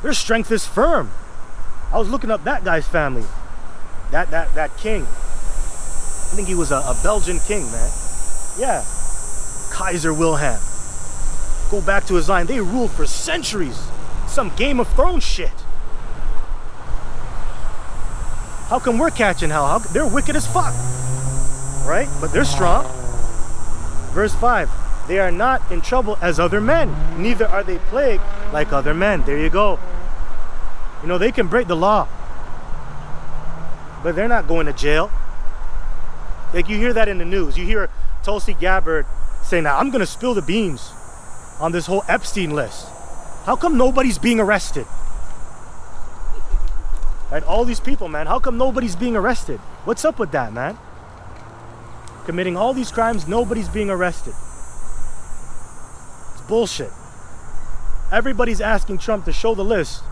Their strength is firm. I was looking up that guy's family. That king. I think he was a Belgian king, man. Yeah. Kaiser Wilhelm. Go back to his line. They ruled for centuries. Some Game of Thrones shit. How come we're catching hell? They're wicked as fuck. Right? But they're strong. Verse 5. They are not in trouble as other men. Neither are they plagued like other men. There you go. You know, they can break the law. But they're not going to jail. Like you hear that in the news. You hear Tulsi Gabbard saying, now I'm going to spill the beans on this whole Epstein list. How come nobody's being arrested? Right? All these people, man, how come nobody's being arrested? What's up with that, man? Committing all these crimes, nobody's being arrested. It's bullshit. Everybody's asking Trump to show the list.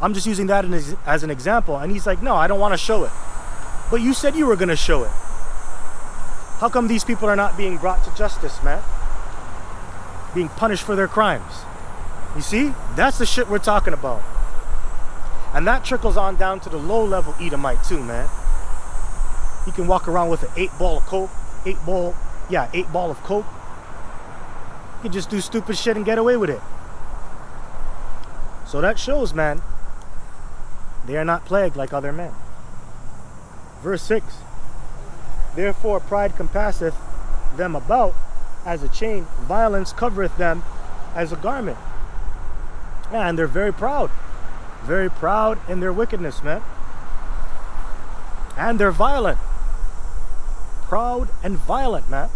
I'm just using that as an example. And he's like, no, I don't want to show it. But you said you were going to show it. How come these people are not being brought to justice, man? Being punished for their crimes. You see? That's the shit we're talking about. And that trickles on down to the low-level Edomite too, man. He can walk around with an 8-ball of coke. 8-ball of coke. He can just do stupid shit and get away with it. So that shows, man, they are not plagued like other men. Verse 6. Therefore pride compasseth them about as a chain. Violence covereth them as a garment. Yeah, and they're very proud. Very proud in their wickedness, man. And they're violent. Proud and violent, man.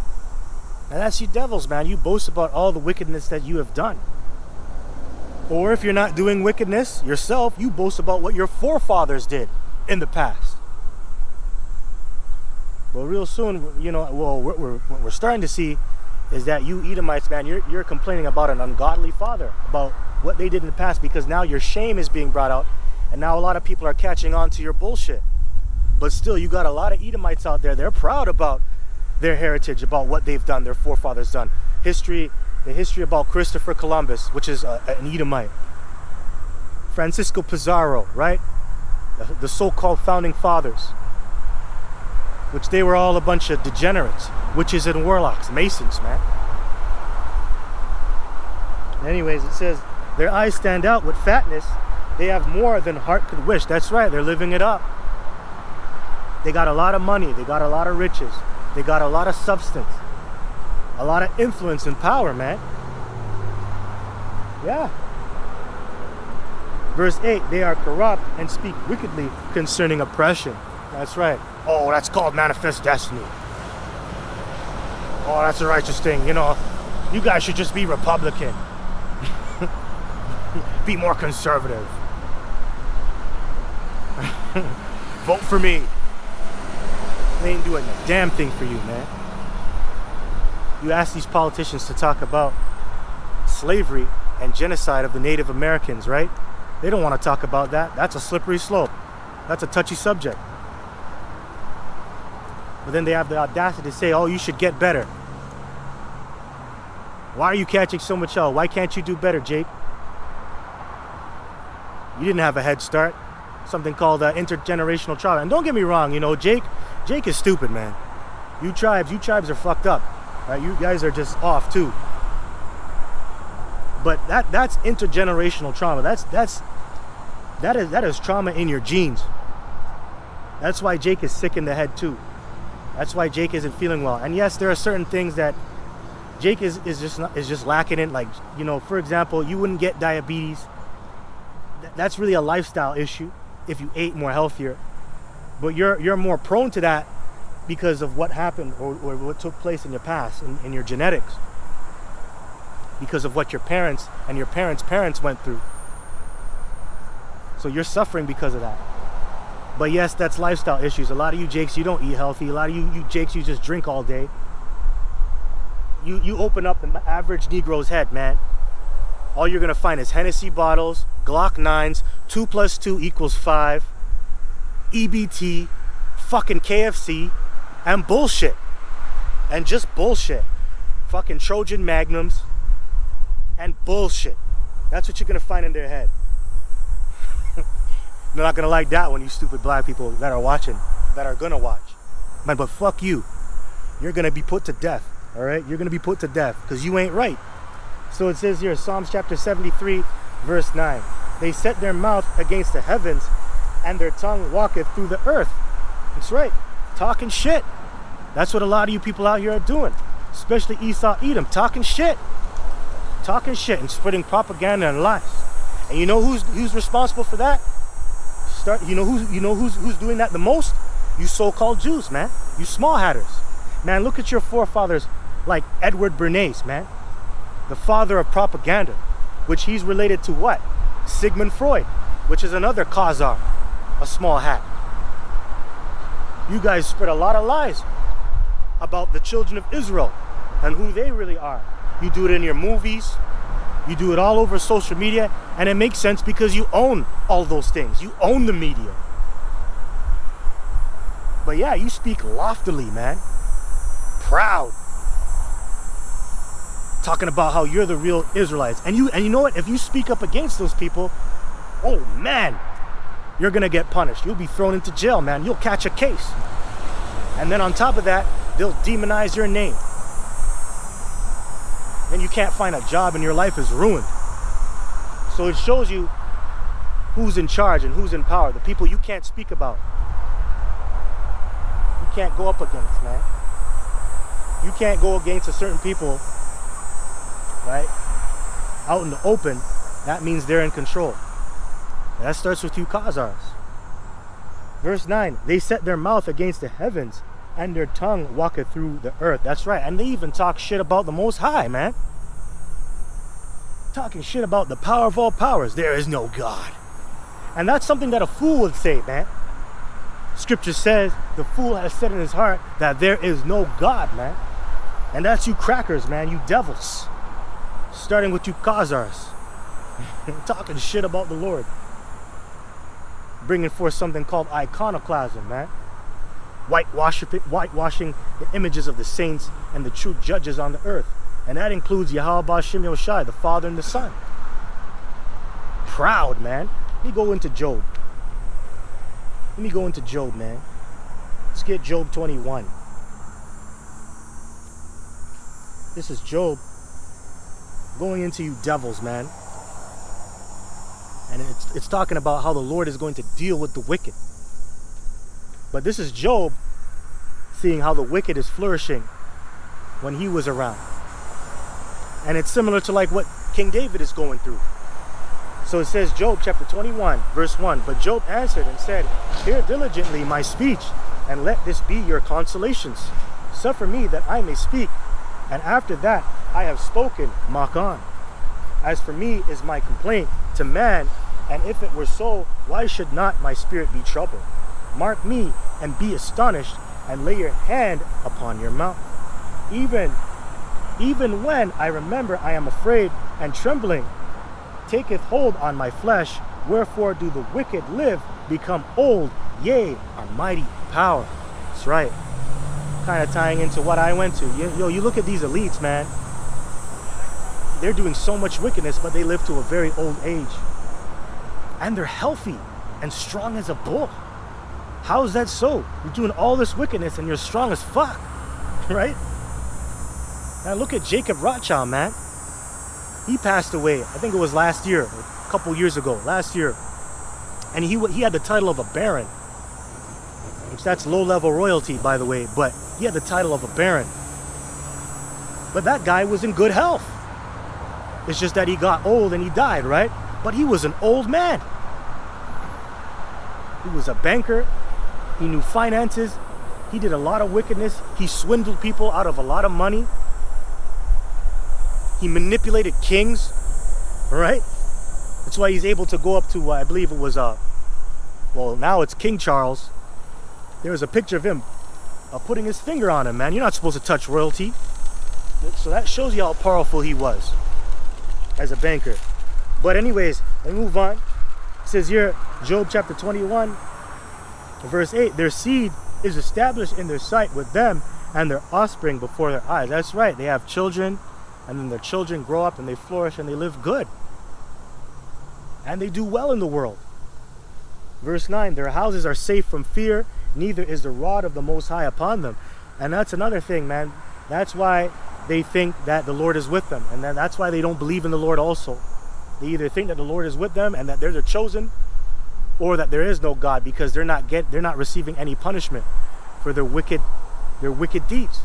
And that's you devils, man. You boast about all the wickedness that you have done. Or if you're not doing wickedness yourself, you boast about what your forefathers did in the past. But real soon, you know, well, what we're starting to see is that you Edomites, man, you're complaining about an ungodly father, about what they did in the past, because now your shame is being brought out, and now a lot of people are catching on to your bullshit. But still, you got a lot of Edomites out there. They're proud about their heritage, about what they've done, their forefathers done. The history about Christopher Columbus, which is an Edomite. Francisco Pizarro, right? The so-called founding fathers, which they were all a bunch of degenerates, witches and warlocks, masons, man. Anyways, it says, their eyes stand out with fatness. They have more than heart could wish. That's right, they're living it up. They got a lot of money. They got a lot of riches. They got a lot of substance. A lot of influence and power, man. Yeah. Verse 8, they are corrupt and speak wickedly concerning oppression. That's right. Oh, that's called manifest destiny. Oh, that's a righteous thing. You know, you guys should just be Republican. Be more conservative. Vote for me. They ain't doing a damn thing for you, man. You ask these politicians to talk about slavery and genocide of the Native Americans, right? They don't want to talk about that. That's a slippery slope. That's a touchy subject. But then they have the audacity to say, oh, you should get better. Why are you catching so much hell? Why can't you do better, Jake? You didn't have a head start. Something called intergenerational trauma. And don't get me wrong, you know, Jake is stupid, man. You tribes are fucked up. Right? You guys are just off too. But that's intergenerational trauma. That is trauma in your genes. That's why Jake is sick in the head too. That's why Jake isn't feeling well. And yes, there are certain things that Jake is just lacking in. Like, you know, for example, you wouldn't get diabetes. That's really a lifestyle issue if you ate more healthier. But you're more prone to that because of what happened or what took place in your past, in your genetics. Because of what your parents and your parents' parents went through. So you're suffering because of that. But yes, that's lifestyle issues. A lot of you Jakes, you don't eat healthy. A lot of you Jakes, you just drink all day. You open up the average Negro's head, man. All you're gonna find is Hennessy bottles, Glock 9s, 2 + 2 = 5, EBT, fucking KFC, and bullshit. And just bullshit. Fucking Trojan Magnums, and bullshit. That's what you're gonna find in their head. They're not gonna like that one, you stupid black people that are watching, that are gonna watch. Man, but fuck you. You're gonna be put to death, all right? You're gonna be put to death because you ain't right. So it says here, Psalms chapter 73, verse 9. They set their mouth against the heavens and their tongue walketh through the earth. That's right, talking shit. That's what a lot of you people out here are doing, especially Esau Edom, talking shit. Talking shit and spreading propaganda and lies. And you know who's responsible for that? You know who's doing that the most? You so-called Jews, man. You small hatters. Man, look at your forefathers like Edward Bernays, man. The father of propaganda, which he's related to what? Sigmund Freud, which is another Khazar, a small hat. You guys spread a lot of lies about the children of Israel and who they really are. You do it in your movies. You do it all over social media, and it makes sense because you own all those things. You own the media. But yeah, you speak loftily, man. Proud. Talking about how you're the real Israelites. And you know what? If you speak up against those people, oh man, you're gonna get punished. You'll be thrown into jail, man. You'll catch a case. And then on top of that, they'll demonize your name. And you can't find a job and your life is ruined. So it shows you who's in charge and who's in power. The people you can't speak about. You can't go up against, man. You can't go against a certain people, right? Out in the open, that means they're in control. And that starts with you Khazars. Verse 9, they set their mouth against the heavens, and their tongue walketh through the earth. That's right. And they even talk shit about the Most High, man. Talking shit about the power of all powers. There is no God. And that's something that a fool would say, man. Scripture says the fool has said in his heart that there is no God, man. And that's you crackers, man. You devils. Starting with you Khazars. Talking shit about the Lord. Bringing forth something called iconoclasm, man. Whitewashing the images of the saints and the true judges on the earth. And that includes Yahweh Ba'Shem Yoshai, the Father and the Son. Proud, man. Let me go into Job. Man. Let's get Job 21. This is Job going into you devils, man. And it's talking about how the Lord is going to deal with the wicked. But this is Job seeing how the wicked is flourishing when he was around. And it's similar to like what King David is going through. So it says, Job chapter 21, verse 1. But Job answered and said, hear diligently my speech, and let this be your consolations. Suffer me that I may speak, and after that I have spoken, mock on. As for me is my complaint to man, and if it were so, why should not my spirit be troubled? Mark me and be astonished, and lay your hand upon your mouth. Even when I remember, I am afraid, and trembling taketh hold on my flesh. Wherefore do the wicked live, become old, yea, are mighty power. That's right. Kind of tying into what I went to. You look at these elites, man. They're doing so much wickedness, but they live to a very old age. And they're healthy and strong as a bull. How is that so? You're doing all this wickedness and you're strong as fuck, right? Now look at Jacob Rothschild, man. He passed away, I think it was last year, a couple years ago, last year. And he had the title of a baron. which that's low-level royalty, by the way, but he had the title of a baron. But that guy was in good health. It's just that he got old and he died, right? But he was an old man. He was a banker. He knew finances. He did a lot of wickedness. He swindled people out of a lot of money. He manipulated kings, right? That's why he's able to go up to, I believe it was, well, now it's King Charles. There was a picture of him putting his finger on him, man. You're not supposed to touch royalty. So that shows you how powerful he was as a banker. But anyways, let me move on. It says here, Job chapter 21, verse 8, their seed is established in their sight with them and their offspring before their eyes. That's right. They have children, and then their children grow up and they flourish and they live good. And they do well in the world. Verse 9, their houses are safe from fear, neither is the rod of the Most High upon them. And that's another thing, man. That's why they think that the Lord is with them. And that's why they don't believe in the Lord also. They either think that the Lord is with them and that they're the chosen, or that there is no God, because they're not receiving any punishment for their wicked deeds.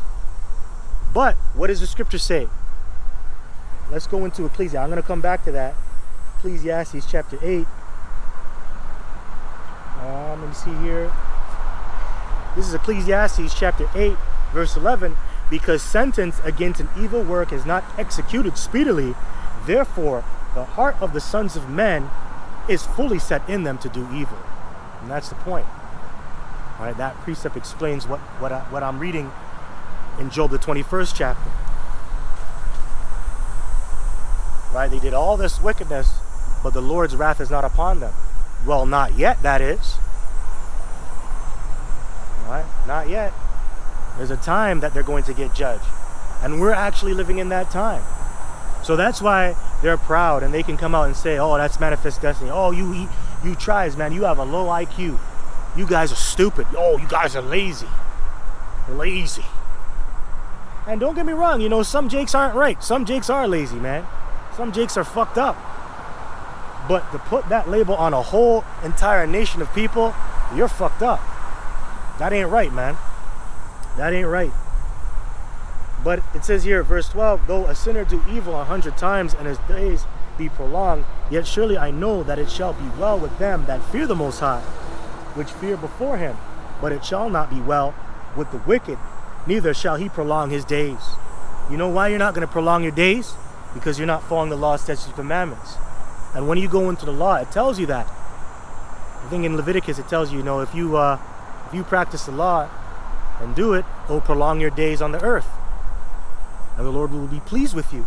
But what does the scripture say? Let's go into Ecclesiastes. I'm going to come back to that. Ecclesiastes chapter 8. Let me see here. This is Ecclesiastes chapter 8, verse 11. Because sentence against an evil work is not executed speedily, therefore the heart of the sons of men is fully set in them to do evil. And that's the point. All right, that precept explains what I'm reading in Job the 21st chapter. Right, they did all this wickedness, but the Lord's wrath is not upon them. Well, not yet, that is. All right, not yet. There's a time that they're going to get judged. And we're actually living in that time. So that's why they're proud and they can come out and say, oh, that's manifest destiny. Oh, you tribes, man, you have a low IQ. You guys are stupid. Oh, you guys are lazy. Lazy. And don't get me wrong, you know, some jakes aren't right. Some jakes are lazy, man. Some jakes are fucked up. But to put that label on a whole entire nation of people, you're fucked up. That ain't right, man. That ain't right. But it says here, verse 12, though a sinner do evil 100 times and his days be prolonged, yet surely I know that it shall be well with them that fear the Most High, which fear before him. But it shall not be well with the wicked, neither shall he prolong his days. You know why you're not going to prolong your days? Because you're not following the law, statutes, and commandments. And when you go into the law, it tells you that. I think in Leviticus it tells you, you know, if you practice the law and do it, it will prolong your days on the earth. And the Lord will be pleased with you.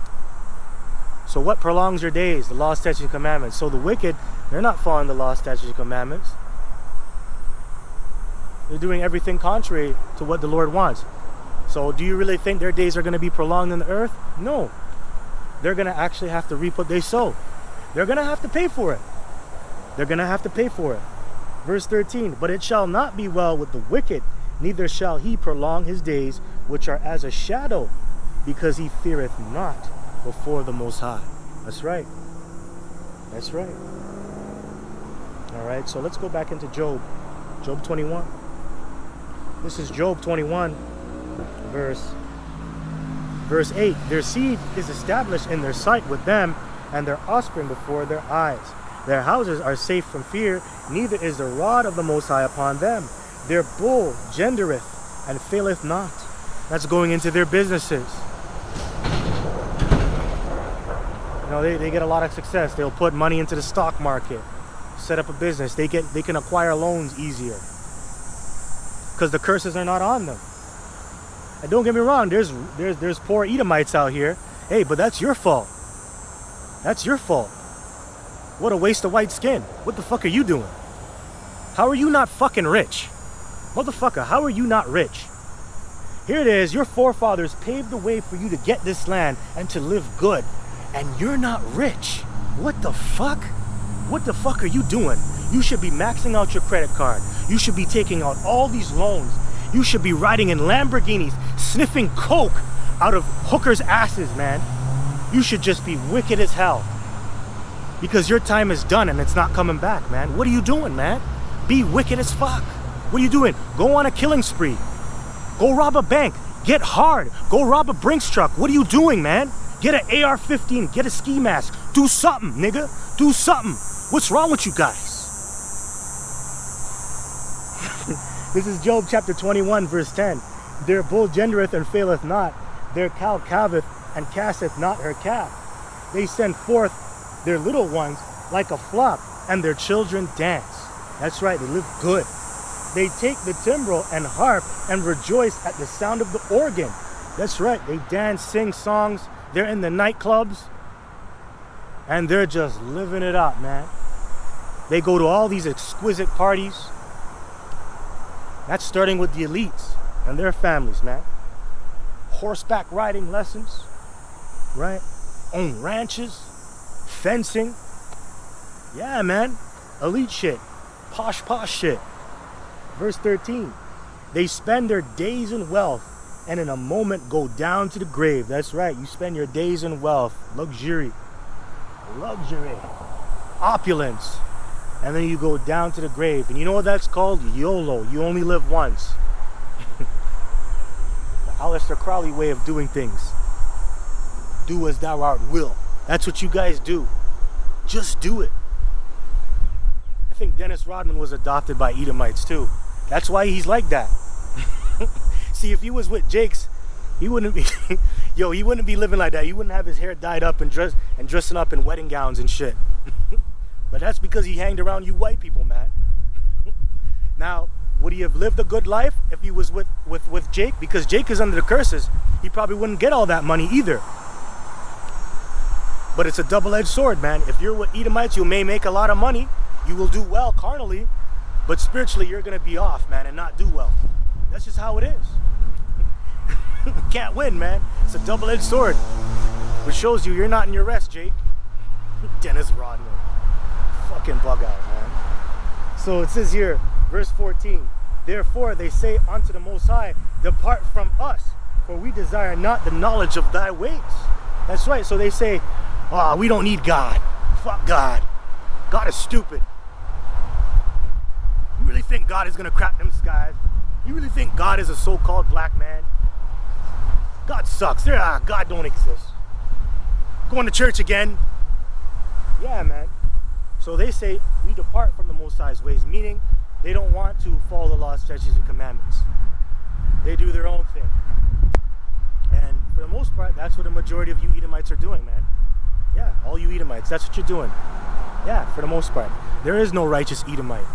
So what prolongs your days? The law, statutes, and commandments. So the wicked, they're not following the law, statutes, and commandments. They're doing everything contrary to what the Lord wants. So do you really think their days are going to be prolonged on the earth? No. They're going to actually have to reap what they sow. They're going to have to pay for it. They're going to have to pay for it. Verse 13, but it shall not be well with the wicked, neither shall he prolong his days, which are as a shadow, because he feareth not before the Most High. That's right. That's right. All right, so let's go back into Job. Job 21. This is Job 21, verse 8. Their seed is established in their sight with them, and their offspring before their eyes. Their houses are safe from fear, neither is the rod of the Most High upon them. Their bull gendereth and faileth not. That's going into their businesses. You know, they get a lot of success. They'll put money into the stock market, set up a business. They can acquire loans easier because the curses are not on them. And don't get me wrong, there's poor Edomites out here. Hey, but that's your fault. That's your fault. What a waste of white skin. What the fuck are you doing? How are you not fucking rich? Motherfucker, how are you not rich? Here it is, your forefathers paved the way for you to get this land and to live good. And you're not rich. What the fuck? What the fuck are you doing? You should be maxing out your credit card. You should be taking out all these loans. You should be riding in Lamborghinis, sniffing coke out of hookers' asses, man. You should just be wicked as hell. Because your time is done and it's not coming back, man. What are you doing, man? Be wicked as fuck. What are you doing? Go on a killing spree. Go rob a bank. Get hard. Go rob a Brinks truck. What are you doing, man? Get an AR-15. Get a ski mask. Do something, nigga. Do something. What's wrong with you guys? This is Job chapter 21, verse 10. Their bull gendereth and faileth not. Their cow calveth and casteth not her calf. They send forth their little ones like a flock, and their children dance. That's right, they live good. They take the timbrel and harp and rejoice at the sound of the organ. That's right, they dance, sing songs. They're in the nightclubs, and they're just living it up, man. They go to all these exquisite parties. That's starting with the elites and their families, man. Horseback riding lessons, right? Own ranches, fencing. Yeah, man. Elite shit. Posh shit. Verse 13. They spend their days in wealth and in a moment go down to the grave. That's right. You spend your days in wealth, luxury, opulence. And then you go down to the grave. And you know what that's called? YOLO. You only live once. The Aleister Crowley way of doing things. Do as thou art will. That's what you guys do. Just do it. I think Dennis Rodman was adopted by Edomites too. That's why he's like that. See, if he was with Jake's, he wouldn't be he wouldn't be living like that. He wouldn't have his hair dyed up and dressing up in wedding gowns and shit. But that's because he hanged around you white people, man. Now, would he have lived a good life if he was with Jake? Because Jake is under the curses. He probably wouldn't get all that money either. But it's a double-edged sword, man. If you're with Edomites, you may make a lot of money. You will do well carnally. But spiritually, you're going to be off, man, and not do well. That's just how it is. Can't win, man. It's a double-edged sword. Which shows you're not in your rest, Jake. Dennis Rodman. Fucking bug out, man. So it says here, verse 14, therefore they say unto the Most High, depart from us, for we desire not the knowledge of thy ways. That's right. So they say, we don't need God. Fuck God. God is stupid. You really think God is gonna crack them skies? You really think God is a so-called black man? God sucks. God don't exist. Going to church again. Yeah, man. So they say, we depart from the Most High's ways, meaning they don't want to follow the laws, statutes, and commandments. They do their own thing. And for the most part, that's what the majority of you Edomites are doing, man. Yeah, all you Edomites, that's what you're doing. Yeah, for the most part. There is no righteous Edomite.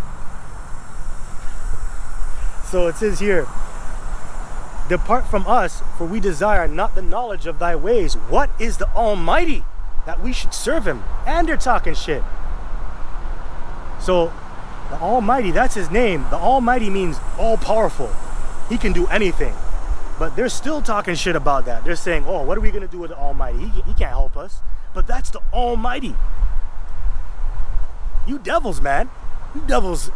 So it says here, depart from us, for we desire not the knowledge of thy ways. What is the Almighty that we should serve him? And they're talking shit. So, the Almighty, that's his name. The Almighty means all-powerful. He can do anything. But they're still talking shit about that. They're saying, what are we going to do with the Almighty? He can't help us. But that's the Almighty. You devils, man. You devils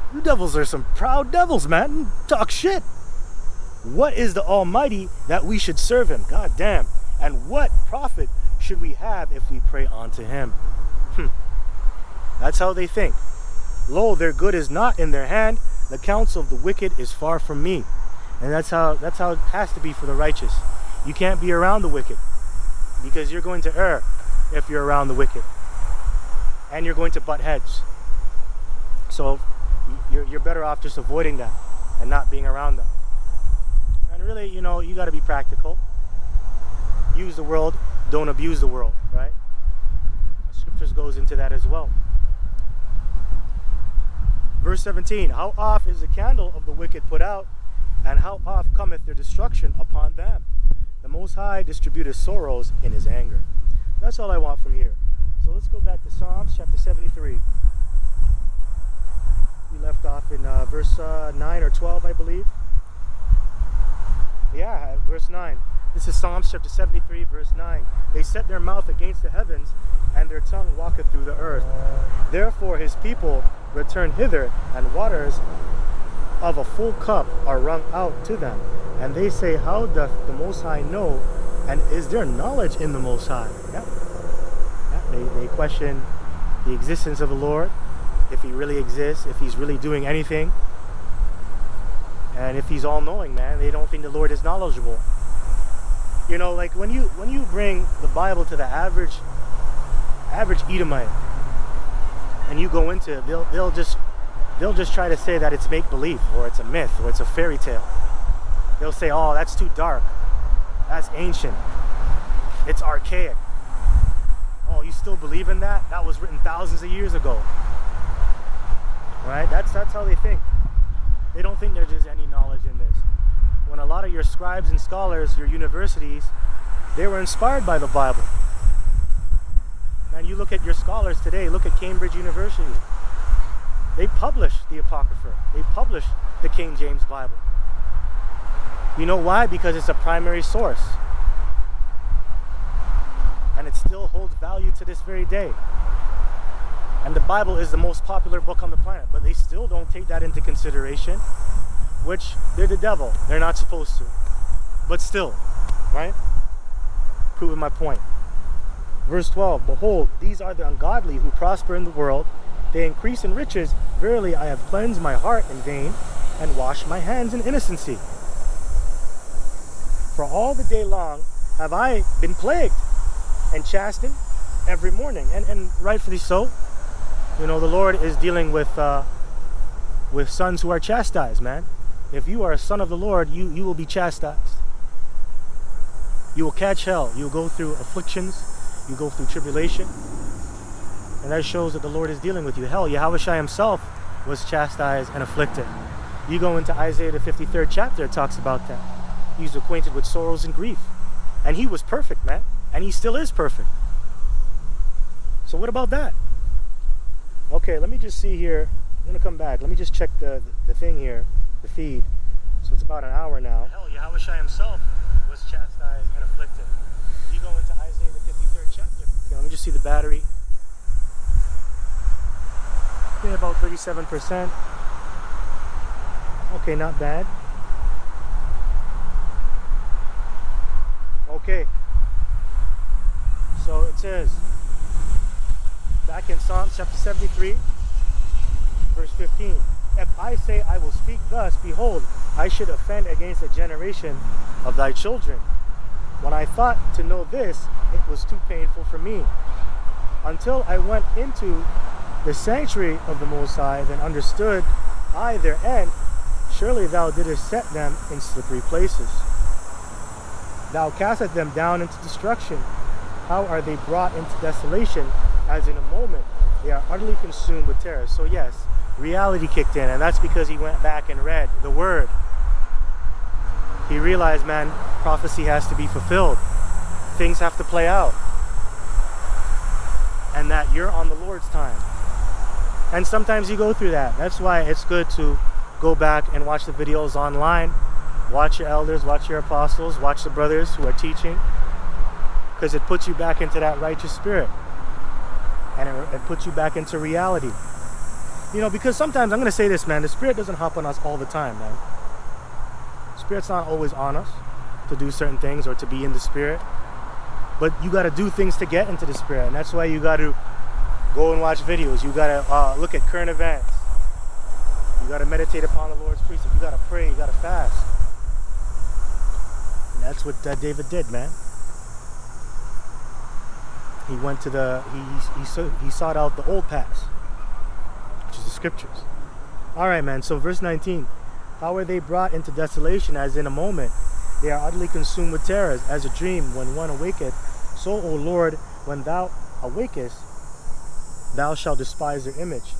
are some proud devils, man. Talk shit. What is the Almighty that we should serve him? God damn. And what profit should we have if we pray unto him? That's how they think. Lo, their good is not in their hand. The counsel of the wicked is far from me. And that's how it has to be for the righteous. You can't be around the wicked, because you're going to err if you're around the wicked. And you're going to butt heads. So you're better off just avoiding them and not being around them. And really, you got to be practical. Use the world, don't abuse the world, right? Scriptures goes into that as well. Verse 17, how oft is the candle of the wicked put out, and how oft cometh their destruction upon them? The Most High distributeth sorrows in his anger. That's all I want from here. So let's go back to Psalms chapter 73. We left off in verse 9 or 12, I believe. Yeah, verse 9. This is Psalms chapter 73, verse 9. They set their mouth against the heavens, and their tongue walketh through the earth. Therefore his people return hither, and waters of a full cup are wrung out to them. And they say, how doth the Most High know? And is there knowledge in the Most High? Yeah. They question the existence of the Lord, if he really exists, if he's really doing anything. And if he's all-knowing, man, they don't think the Lord is knowledgeable. You know, like when you bring the Bible to the average Edomite, and you go into it, they'll just try to say that it's make-believe, or it's a myth, or it's a fairy tale. They'll say, oh, that's too dark, that's ancient, it's archaic. Oh, you still believe in that? That was written thousands of years ago. Right? That's how they think. They don't think there's any knowledge in this. When a lot of your scribes and scholars, your universities, they were inspired by the Bible. Man, you look at your scholars today, look at Cambridge University. They publish the Apocrypha. They publish the King James Bible. You know why? Because it's a primary source. And it still holds value to this very day. And the Bible is the most popular book on the planet, but they still don't take that into consideration, which they're the devil. They're not supposed to. But still, right? Proving my point. Verse 12, behold, these are the ungodly who prosper in the world. They increase in riches. Verily, I have cleansed my heart in vain and washed my hands in innocency. For all the day long have I been plagued and chastened every morning. And rightfully so. You know, the Lord is dealing with sons who are chastised, man. If you are a son of the Lord, you will be chastised. You will catch hell. You will go through afflictions. You go through tribulation. And that shows that the Lord is dealing with you. Hell, Yahushua himself was chastised and afflicted. You go into Isaiah the 53rd chapter, it talks about that. He's acquainted with sorrows and grief. And he was perfect, man. And he still is perfect. So what about that? Okay, let me just see here. I'm going to come back. Let me just check the thing here, the feed. So it's about an hour now. Hell, Yahushua himself was chastised and afflicted. You go into Isaiah the 53rd chapter. Okay, let me just see the battery. Okay, about 37%. Okay, not bad. Okay. So it says, back in Psalms chapter 73, verse 15. If I say I will speak thus, behold, I should offend against a generation of thy children. When I thought to know this, it was too painful for me. Until I went into the sanctuary of the Most High, then understood I their end. Surely thou didst set them in slippery places. Thou castest them down into destruction. How are they brought into desolation, as in a moment they are utterly consumed with terror? So yes, reality kicked in, and that's because he went back and read the word. He realized, man, prophecy has to be fulfilled. Things have to play out. And that you're on the Lord's time. And sometimes you go through that. That's why it's good to go back and watch the videos online. Watch your elders, watch your apostles, watch the brothers who are teaching. Because it puts you back into that righteous spirit. And it puts you back into reality. You know, because sometimes, I'm going to say this, man, the Spirit doesn't hop on us all the time, man. The Spirit's not always on us to do certain things or to be in the Spirit. But you got to do things to get into the Spirit. And that's why you got to go and watch videos. You got to look at current events. You got to meditate upon the Lord's precept. You got to pray. You got to fast. And that's what David did, man. He went to he sought out the old paths, which is the scriptures. All right, man. So verse 19. How are they brought into desolation as in a moment? They are utterly consumed with terrors, as a dream when one awaketh. So, O Lord, when thou awakest, thou shalt despise their image.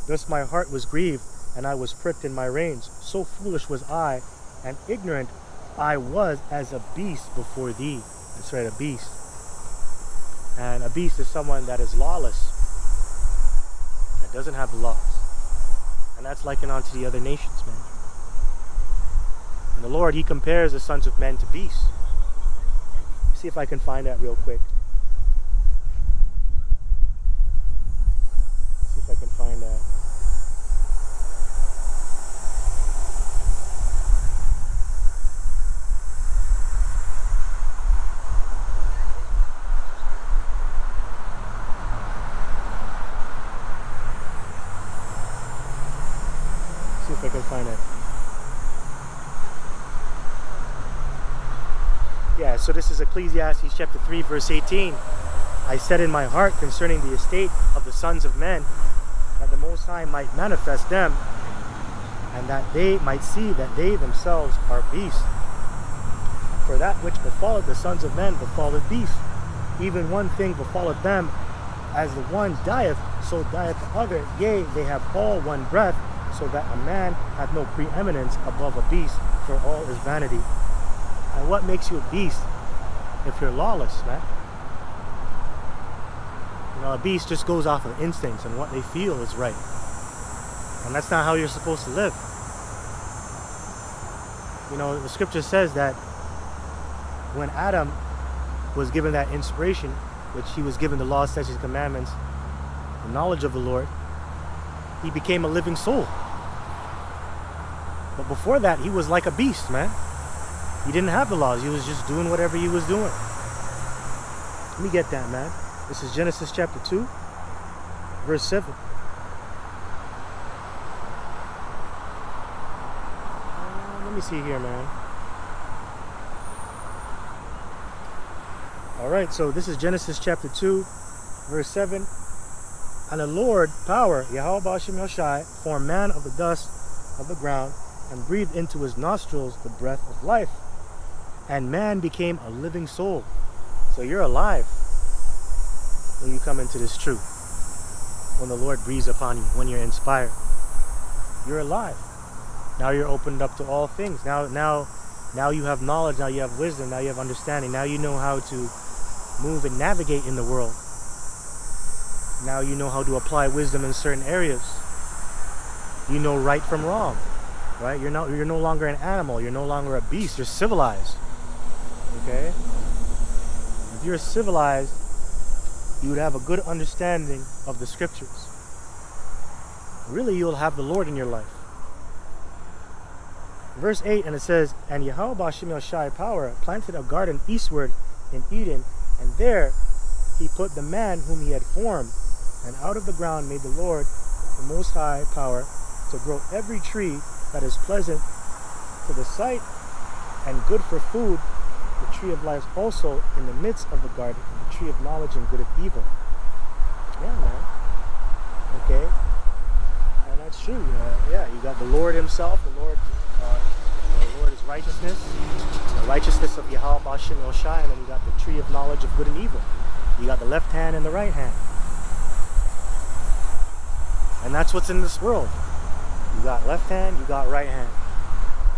Thus my heart was grieved, and I was pricked in my reins. So foolish was I, and ignorant I was as a beast before thee. That's right, a beast. And a beast is someone that is lawless, that doesn't have the laws. And that's likened unto the other nations, man. And the Lord, he compares the sons of men to beasts. See if I can find that real quick. See if I can find that. See if I can find it. Yeah, so this is Ecclesiastes chapter 3, verse 18. I said in my heart concerning the estate of the sons of men, that the Most High might manifest them, and that they might see that they themselves are beasts. For that which befalleth the sons of men befalleth beasts. Even one thing befalleth them, as the one dieth, so dieth the other. Yea, they have all one breath, so that a man hath no preeminence above a beast, for all is vanity. And what makes you a beast if you're lawless, man? You know, a beast just goes off of instincts and what they feel is right. And that's not how you're supposed to live. You know, the scripture says that when Adam was given that inspiration, which he was given the law, statutes, commandments, the knowledge of the Lord, he became a living soul. But before that, he was like a beast, man. He didn't have the laws. He was just doing whatever he was doing. Let me get that, man. This is Genesis chapter 2, verse 7. Let me see here, man. Alright, so this is Genesis chapter 2, verse 7. And the Lord, power, Yahweh Ba'ashem Yoshai, formed man of the dust of the ground, and breathed into his nostrils the breath of life. And man became a living soul. So you're alive when you come into this truth. When the Lord breathes upon you, when you're inspired, you're alive. Now you're opened up to all things. Now you have knowledge. Now you have wisdom. Now you have understanding. Now you know how to move and navigate in the world. Now you know how to apply wisdom in certain areas. You know right from wrong, right? You're no longer an animal. You're no longer a beast. You're civilized. Okay? If you're civilized, you would have a good understanding of the scriptures. Really, you'll have the Lord in your life. Verse 8, and it says, And Yahweh Ba'ashem Yoshai, power, planted a garden eastward in Eden, and there he put the man whom he had formed. And out of the ground made the Lord, the Most High, power, to grow every tree that is pleasant to the sight and good for food, the tree of life also in the midst of the garden, and the tree of knowledge and good of evil. Yeah, man. Okay. And that's true. Yeah, you got the Lord himself, the Lord is righteousness, the righteousness of Yahweh Ba'ashem Yoshai, and then you got the tree of knowledge of good and evil. You got the left hand and the right hand. And that's what's in this world. You got left hand, you got right hand.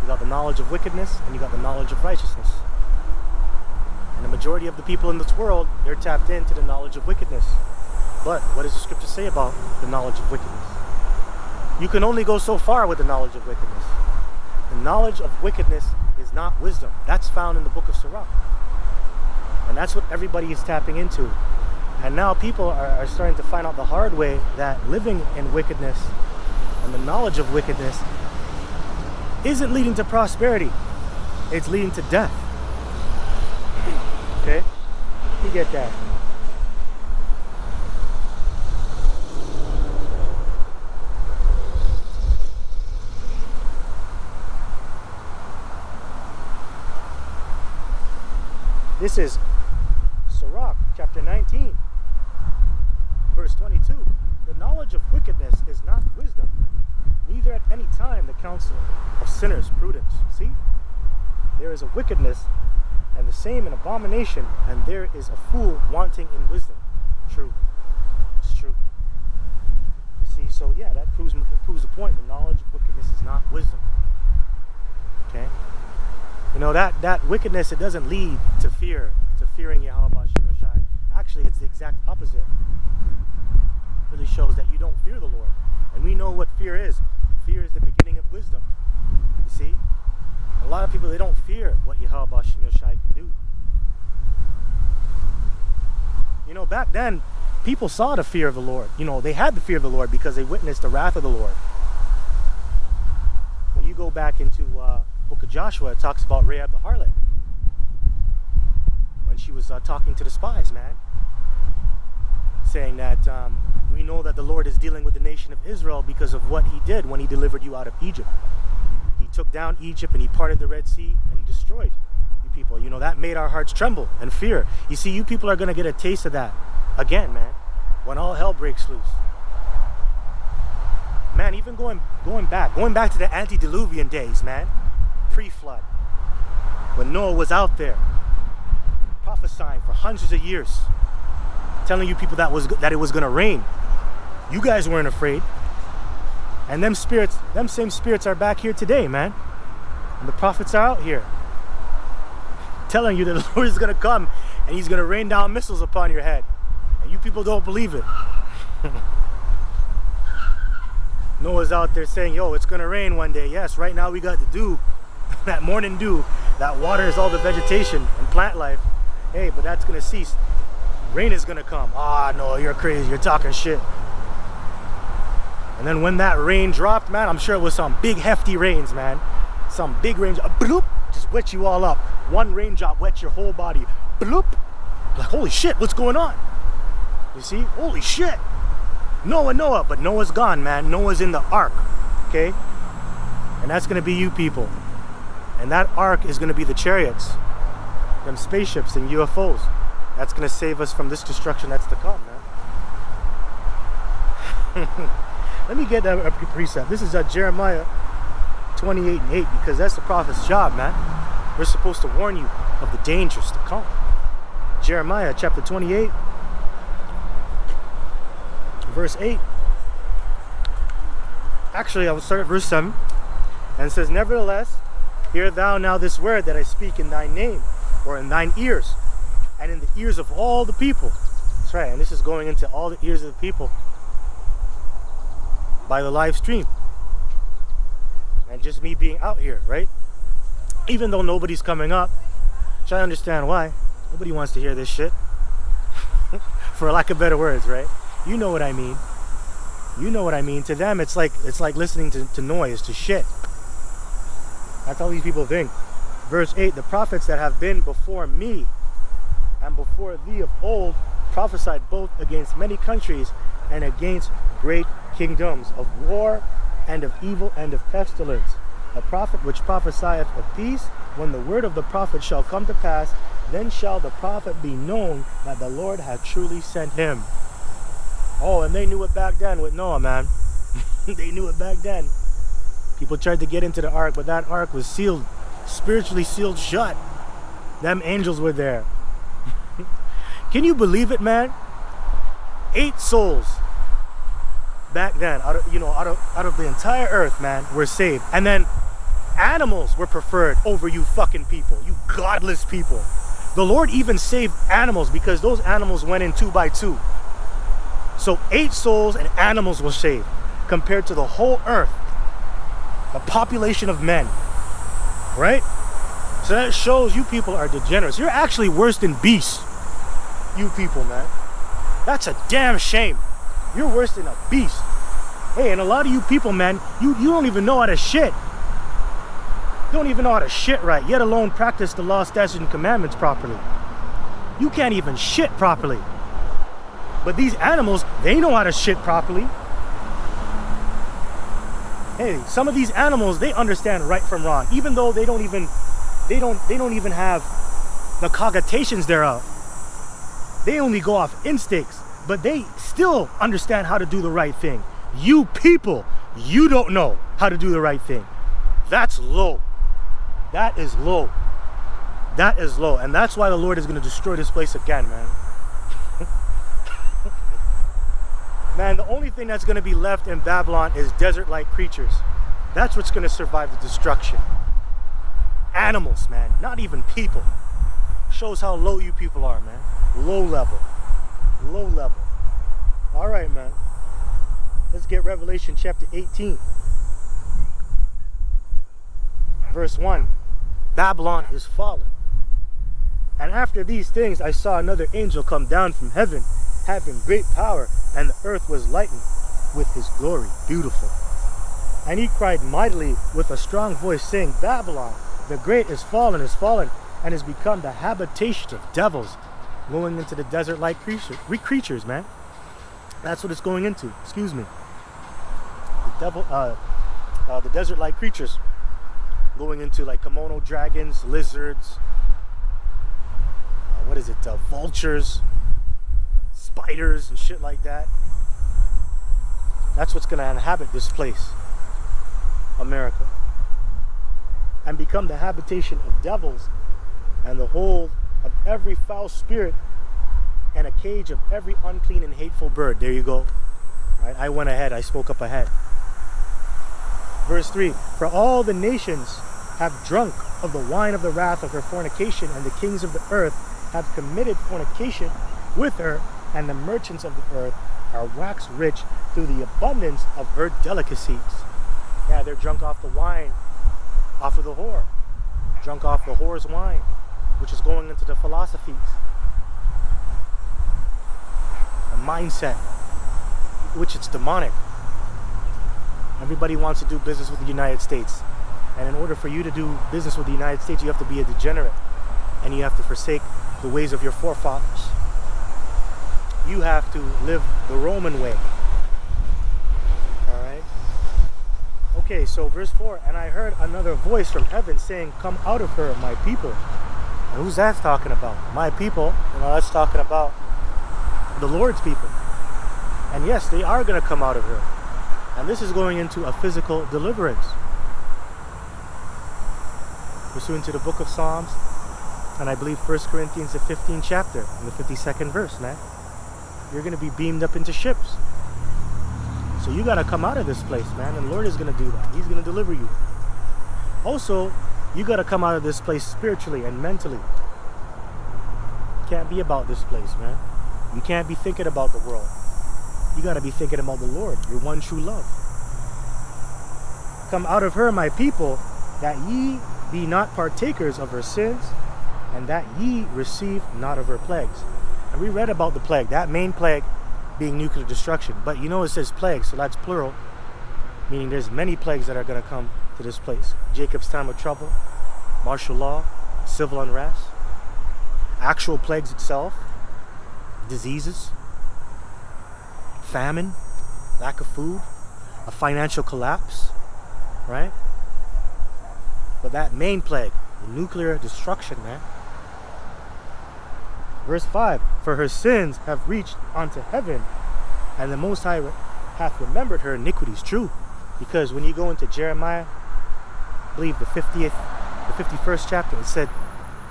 You got the knowledge of wickedness, and you got the knowledge of righteousness. And the majority of the people in this world, they're tapped into the knowledge of wickedness. But what does the scripture say about the knowledge of wickedness? You can only go so far with the knowledge of wickedness. The knowledge of wickedness is not wisdom. That's found in the book of Sirach. And that's what everybody is tapping into. And now people are starting to find out the hard way that living in wickedness and the knowledge of wickedness isn't leading to prosperity. It's leading to death. Okay? You get that. This is Sirach chapter 19, verse 22. The knowledge of wickedness is not wisdom, neither at any time the counsel of sinners prudence. See? There is a wickedness, and the same an abomination, and there is a fool wanting in wisdom. True. It's true. You see, so yeah, that proves the point. The knowledge of wickedness is not wisdom. Okay? You know, that wickedness, it doesn't lead to fear, to fearing Yahweh Ba'ashem Yoshai. Actually, it's the exact opposite. It really shows that you don't fear the Lord. And we know what fear is. Fear is the beginning of wisdom. You see? A lot of people, they don't fear what Yahweh Ba'ashem Yoshai can do. You know, back then, people saw the fear of the Lord. You know, they had the fear of the Lord because they witnessed the wrath of the Lord. When you go back into book of Joshua, it talks about Rahab the harlot when she was talking to the spies, man, saying that we know that the Lord is dealing with the nation of Israel because of what he did when he delivered you out of Egypt. He took down Egypt and he parted the Red Sea and he destroyed you people. You that made our hearts tremble and fear. You see, you people are going to get a taste of that again, man, when all hell breaks loose. Man, even going back to the antediluvian days, man, pre-flood, when Noah was out there prophesying for hundreds of years, telling you people that it was going to rain. You guys weren't afraid. And them same spirits are back here today, man. And the prophets are out here telling you that the Lord is going to come and he's going to rain down missiles upon your head. And you people don't believe it. Noah's out there saying, yo, it's going to rain one day. Yes, right now we got the dew, that morning dew, that waters all the vegetation and plant life. Hey, but that's going to cease. Rain is going to come. Ah, no, you're crazy. You're talking shit. And then when that rain dropped, man, I'm sure it was some big hefty rains, man. Some big rains, bloop, just wet you all up. One raindrop wet your whole body. Bloop. Like, holy shit, what's going on? You see? Holy shit. Noah. But Noah's gone, man. Noah's in the ark. Okay? And that's going to be you people. And that ark is going to be the chariots, them spaceships and UFOs. That's going to save us from this destruction that's to come, man. Let me get that precept. This is Jeremiah 28:8, because that's the prophet's job, man. We're supposed to warn you of the dangers to come. Jeremiah chapter 28, verse 8. Actually, I will start at verse 7. And it says, nevertheless, hear thou now this word that I speak in thy name, or in thine ears, and in the ears of all the people. That's right, and this is going into all the ears of the people by the live stream. And just me being out here, right? Even though nobody's coming up, which I understand why. Nobody wants to hear this shit. For lack of better words, right? You know what I mean. You know what I mean. To them, it's like listening to noise, to shit. That's how these people think. Verse 8, the prophets that have been before me and before thee of old prophesied both against many countries and against great kingdoms, of war and of evil and of pestilence. A prophet which prophesieth of peace, when the word of the prophet shall come to pass, then shall the prophet be known that the Lord hath truly sent him. Oh, and they knew it back then with Noah, man. They knew it back then. People tried to get into the ark, but that ark was sealed, spiritually sealed shut. Them angels were there. Can you believe it, man? 8 souls back then, out of the entire earth, man, were saved. And then animals were preferred over you fucking people, you godless people. The Lord even saved animals, because those animals went in 2 by 2. So 8 souls and animals were saved, compared to the whole earth, the population of men, right? So that shows you people are degenerates. You're actually worse than beasts, you people, man. That's a damn shame. You're worse than a beast. Hey, and a lot of you people, man, you don't even know how to shit. You don't even know how to shit right, yet alone practice the law, statutes, and commandments properly. You can't even shit properly. But these animals, they know how to shit properly. Hey, some of these animals, they understand right from wrong, even though they don't even have the cogitations thereof. They only go off instincts, but they still understand how to do the right thing. You people, you don't know how to do the right thing. That's low. That is low. That is low. And that's why the Lord is going to destroy this place again, man. Man, the only thing that's going to be left in Babylon is desert-like creatures. That's what's going to survive the destruction. Animals, man. Not even people. Shows how low you people are, man. Low level. Low level. All right, man. Let's get Revelation chapter 18. Verse 1. Babylon is fallen. And after these things I saw another angel come down from heaven, having great power, and the earth was lightened with his glory. Beautiful. And he cried mightily with a strong voice, saying, Babylon, the great is fallen, and has become the habitation of devils, going into the desert like creatures, man. That's what it's going into. Excuse me. The desert like creatures, going into like kimono dragons, lizards, what is it, vultures, spiders, and shit like that. That's what's going to inhabit this place, America, and become the habitation of devils and the hold of every foul spirit and a cage of every unclean and hateful bird. There you go. Right? I went ahead. I spoke up ahead. Verse 3, for all the nations have drunk of the wine of the wrath of her fornication, and the kings of the earth have committed fornication with her, and the merchants of the earth are waxed rich through the abundance of her delicacies. Yeah, they're drunk off the wine, off of the whore. Drunk off the whore's wine, which is going into the philosophies. A mindset, which it's demonic. Everybody wants to do business with the United States. And in order for you to do business with the United States, you have to be a degenerate. And you have to forsake the ways of your forefathers. You have to live the Roman way. Alright? Okay, so verse 4, and I heard another voice from heaven saying, come out of her, my people. And who's that talking about? My people. That's talking about the Lord's people. And yes, they are going to come out of her. And this is going into a physical deliverance. Pursuant to the book of Psalms, and I believe 1 Corinthians, the 15th chapter, and the 52nd verse, man. You're going to be beamed up into ships. So you got to come out of this place, man. And the Lord is going to do that. He's going to deliver you. Also, you got to come out of this place spiritually and mentally. You can't be about this place, man. You can't be thinking about the world. You got to be thinking about the Lord, your one true love. Come out of her, my people, that ye be not partakers of her sins, and that ye receive not of her plagues. And we read about the plague, that main plague being nuclear destruction. But you know it says plague, so that's plural, meaning there's many plagues that are going to come to this place. Jacob's time of trouble, martial law, civil unrest, actual plagues itself, diseases, famine, lack of food, a financial collapse, right? But that main plague, the nuclear destruction, man. Verse 5, for her sins have reached unto heaven, and the Most High hath remembered her iniquities. True, because when you go into Jeremiah, I believe the 51st chapter, it said,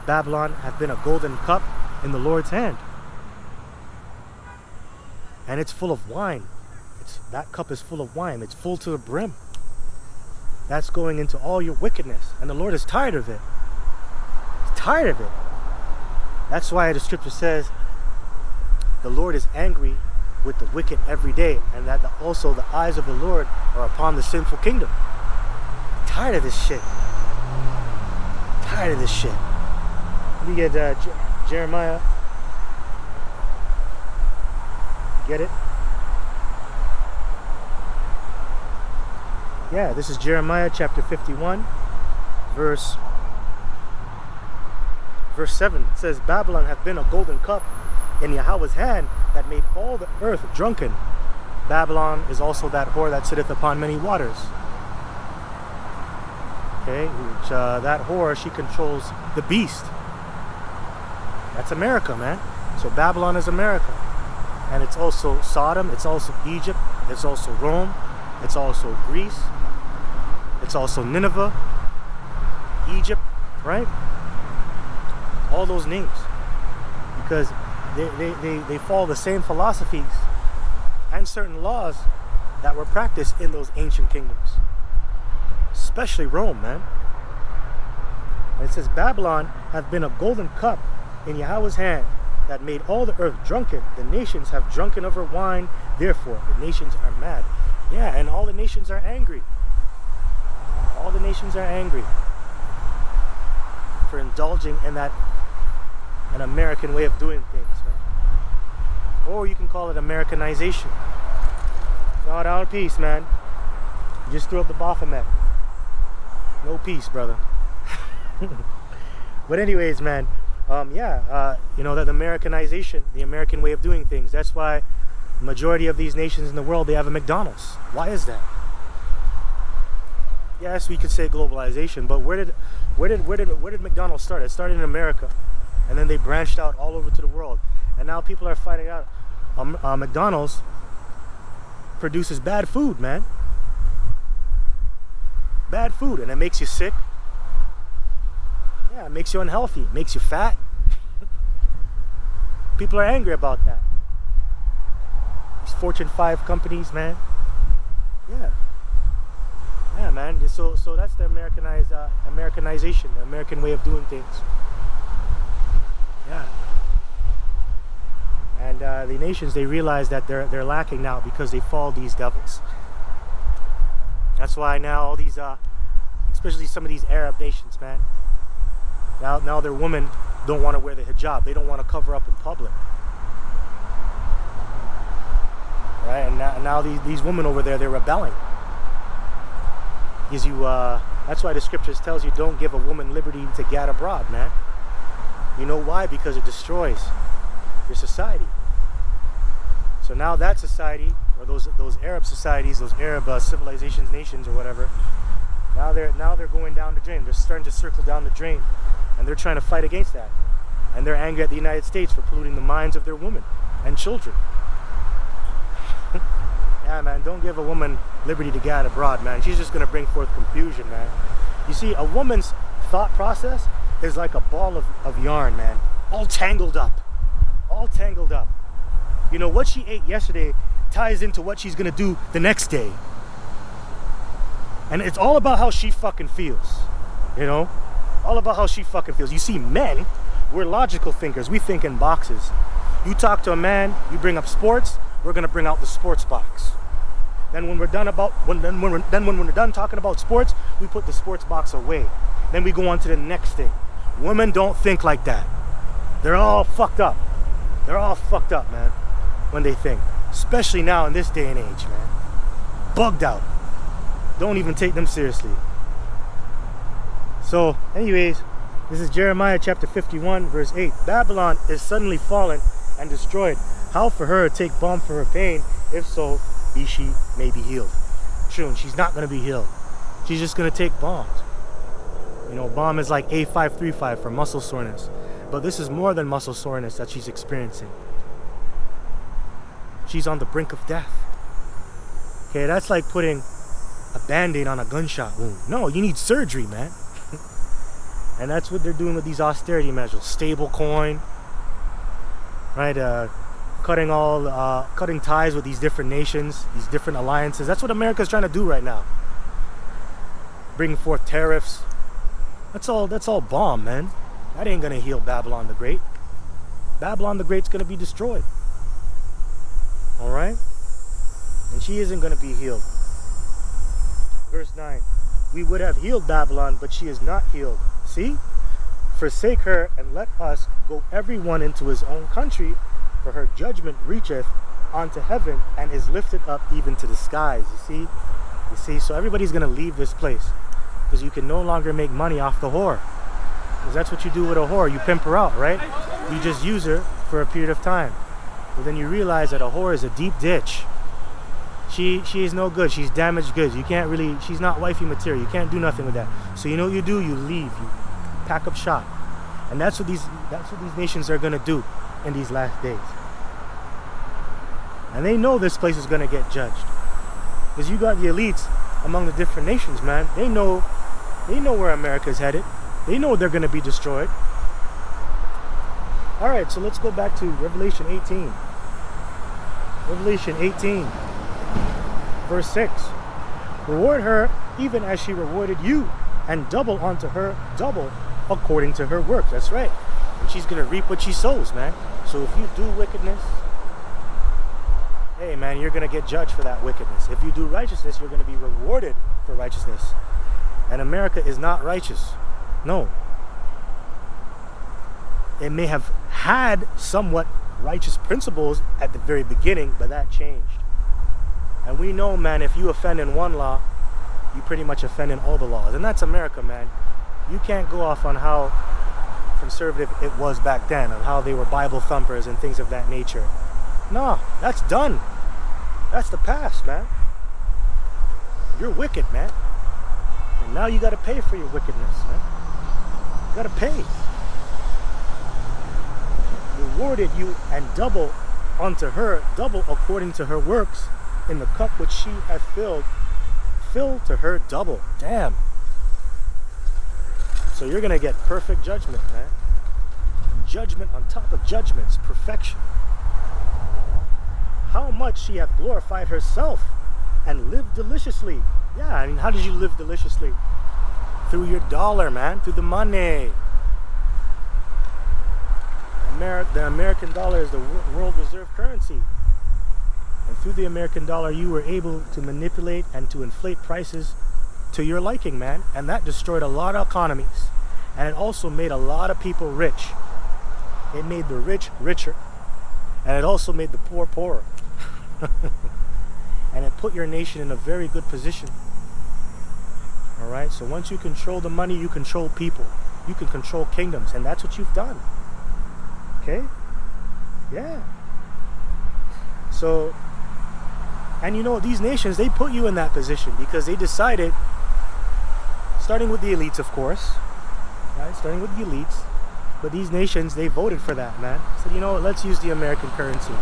Babylon hath been a golden cup in the Lord's hand. And it's full of wine. That cup is full of wine. It's full to the brim. That's going into all your wickedness. And the Lord is tired of it. He's tired of it. That's why the scripture says the Lord is angry with the wicked every day, and that also the eyes of the Lord are upon the sinful kingdom. I'm tired of this shit. Tired of this shit. Let me get Jeremiah. Get it? Yeah, this is Jeremiah chapter 51, verse 7. It says, Babylon hath been a golden cup in Yahweh's hand that made all the earth drunken. Babylon is also that whore that sitteth upon many waters. Okay, which that whore, she controls the beast. That's America, man. So Babylon is America. And it's also Sodom, it's also Egypt, it's also Rome, it's also Greece, it's also Nineveh, Egypt, right? All those names. Because they follow the same philosophies and certain laws that were practiced in those ancient kingdoms. Especially Rome, man. And it says, Babylon hath been a golden cup in Yahweh's hand, that made all the earth drunken. The nations have drunken of her wine, therefore the nations are mad. Yeah, and all the nations are angry. All the nations are angry for indulging in an American way of doing things, man. Or you can call it Americanization. No, down peace, man. You just threw up the Baphomet. No peace, brother. But anyways, man, that Americanization, the American way of doing things. That's why the majority of these nations in the world, they have a McDonald's. Why is that? Yes, we could say globalization, but where did McDonald's start? It started in America. And then they branched out all over to the world. And now people are finding out McDonald's produces bad food, man. Bad food, and it makes you sick. Yeah, it makes you unhealthy, it makes you fat. People are angry about that. These Fortune 5 companies, man. Yeah. Yeah, man. So that's the Americanization, the American way of doing things. Yeah. And the nations, they realize that they're lacking now because they fall these devils. That's why now all these, especially some of these Arab nations, man. Now their women don't want to wear the hijab. They don't want to cover up in public. Right? And now these women over there, they're rebelling. Because that's why the scriptures tells you don't give a woman liberty to gad abroad, man. You know why? Because it destroys your society. So now that society, or those Arab societies, those Arab civilizations, nations, or whatever, now they're going down the drain. They're starting to circle down the drain, and they're trying to fight against that. And they're angry at the United States for polluting the minds of their women and children. Yeah, man, don't give a woman liberty to gad abroad, man. She's just gonna bring forth confusion, man. You see, a woman's thought process is like a ball of yarn, man, all tangled up. All tangled up. You know, what she ate yesterday ties into what she's gonna do the next day. And it's all about how she fucking feels. You know? All about how she fucking feels. You see, men, we're logical thinkers. We think in boxes. You talk to a man, you bring up sports, we're gonna bring out the sports box. Then when we're done when we're done talking about sports, we put the sports box away. Then we go on to the next thing. Women don't think like that. They're all fucked up. They're all fucked up, man, when they think. Especially now in this day and age, man. Bugged out. Don't even take them seriously. So, anyways, this is Jeremiah chapter 51, verse 8. Babylon is suddenly fallen and destroyed. How for her to take balm for her pain? If so, she may be healed. True, and she's not going to be healed. She's just going to take balms. You know, balm is like A535 for muscle soreness. But this is more than muscle soreness that she's experiencing. She's on the brink of death. Okay, that's like putting a band-aid on a gunshot wound. No, you need surgery, man. And that's what they're doing with these austerity measures. Stable coin, right? Cutting ties with these different nations, these different alliances. That's what America's trying to do right now. Bringing forth tariffs. That's all bomb, man. That ain't gonna heal Babylon the Great. Babylon the Great's gonna be destroyed. Alright? And she isn't gonna be healed. Verse 9. We would have healed Babylon, but she is not healed. See? Forsake her, and let us go everyone into his own country, for her judgment reacheth unto heaven, and is lifted up even to the skies. You see? So everybody's gonna leave this place, because you can no longer make money off the whore. Because that's what you do with a whore. You pimp her out, right? You just use her for a period of time. But then you realize that a whore is a deep ditch. She is no good. She's damaged goods. You can't really, she's not wifey material. You can't do nothing with that. So you know what you do? You leave. You pack up shop. And that's what these nations are gonna do in these last days. And they know this place is gonna get judged. Because you got the elites among the different nations, man. They know where America's headed. They know they're gonna be destroyed. Alright, so let's go back to Revelation 18. Revelation 18, verse 6. Reward her even as she rewarded you, and double unto her double according to her work. That's right. And she's gonna reap what she sows, man. So if you do wickedness, hey man, you're gonna get judged for that wickedness. If you do righteousness, you're gonna be rewarded for righteousness. And America is not righteous. No. It may have had somewhat righteous principles at the very beginning, but that changed. And we know, man, if you offend in one law, you pretty much offend in all the laws. And that's America, man. You can't go off on how conservative it was back then, and how they were Bible thumpers and things of that nature. No, that's done. That's the past, man. You're wicked, man. And now you gotta pay for your wickedness, man. You gotta pay. rewarded you, and double unto her, double according to her works, in the cup which she hath filled, fill to her double. Damn. So you're gonna get perfect judgment, man. Judgment on top of judgments, perfection. How much she hath glorified herself and lived deliciously. Yeah, I mean, how did you live deliciously? Through your dollar, man, through the money. The American dollar is the world reserve currency. And through the American dollar, you were able to manipulate and to inflate prices to your liking, man. And that destroyed a lot of economies. And it also made a lot of people rich. It made the rich richer. And it also made the poor poorer. And it put your nation in a very good position. All right, so once you control the money, you control people. You can control kingdoms, and that's what you've done. Okay? Yeah. So, and you know, these nations, they put you in that position because they decided, starting with the elites, of course, right? Starting with the elites, but these nations, they voted for that, man. Said, you know what, let's use the American currency.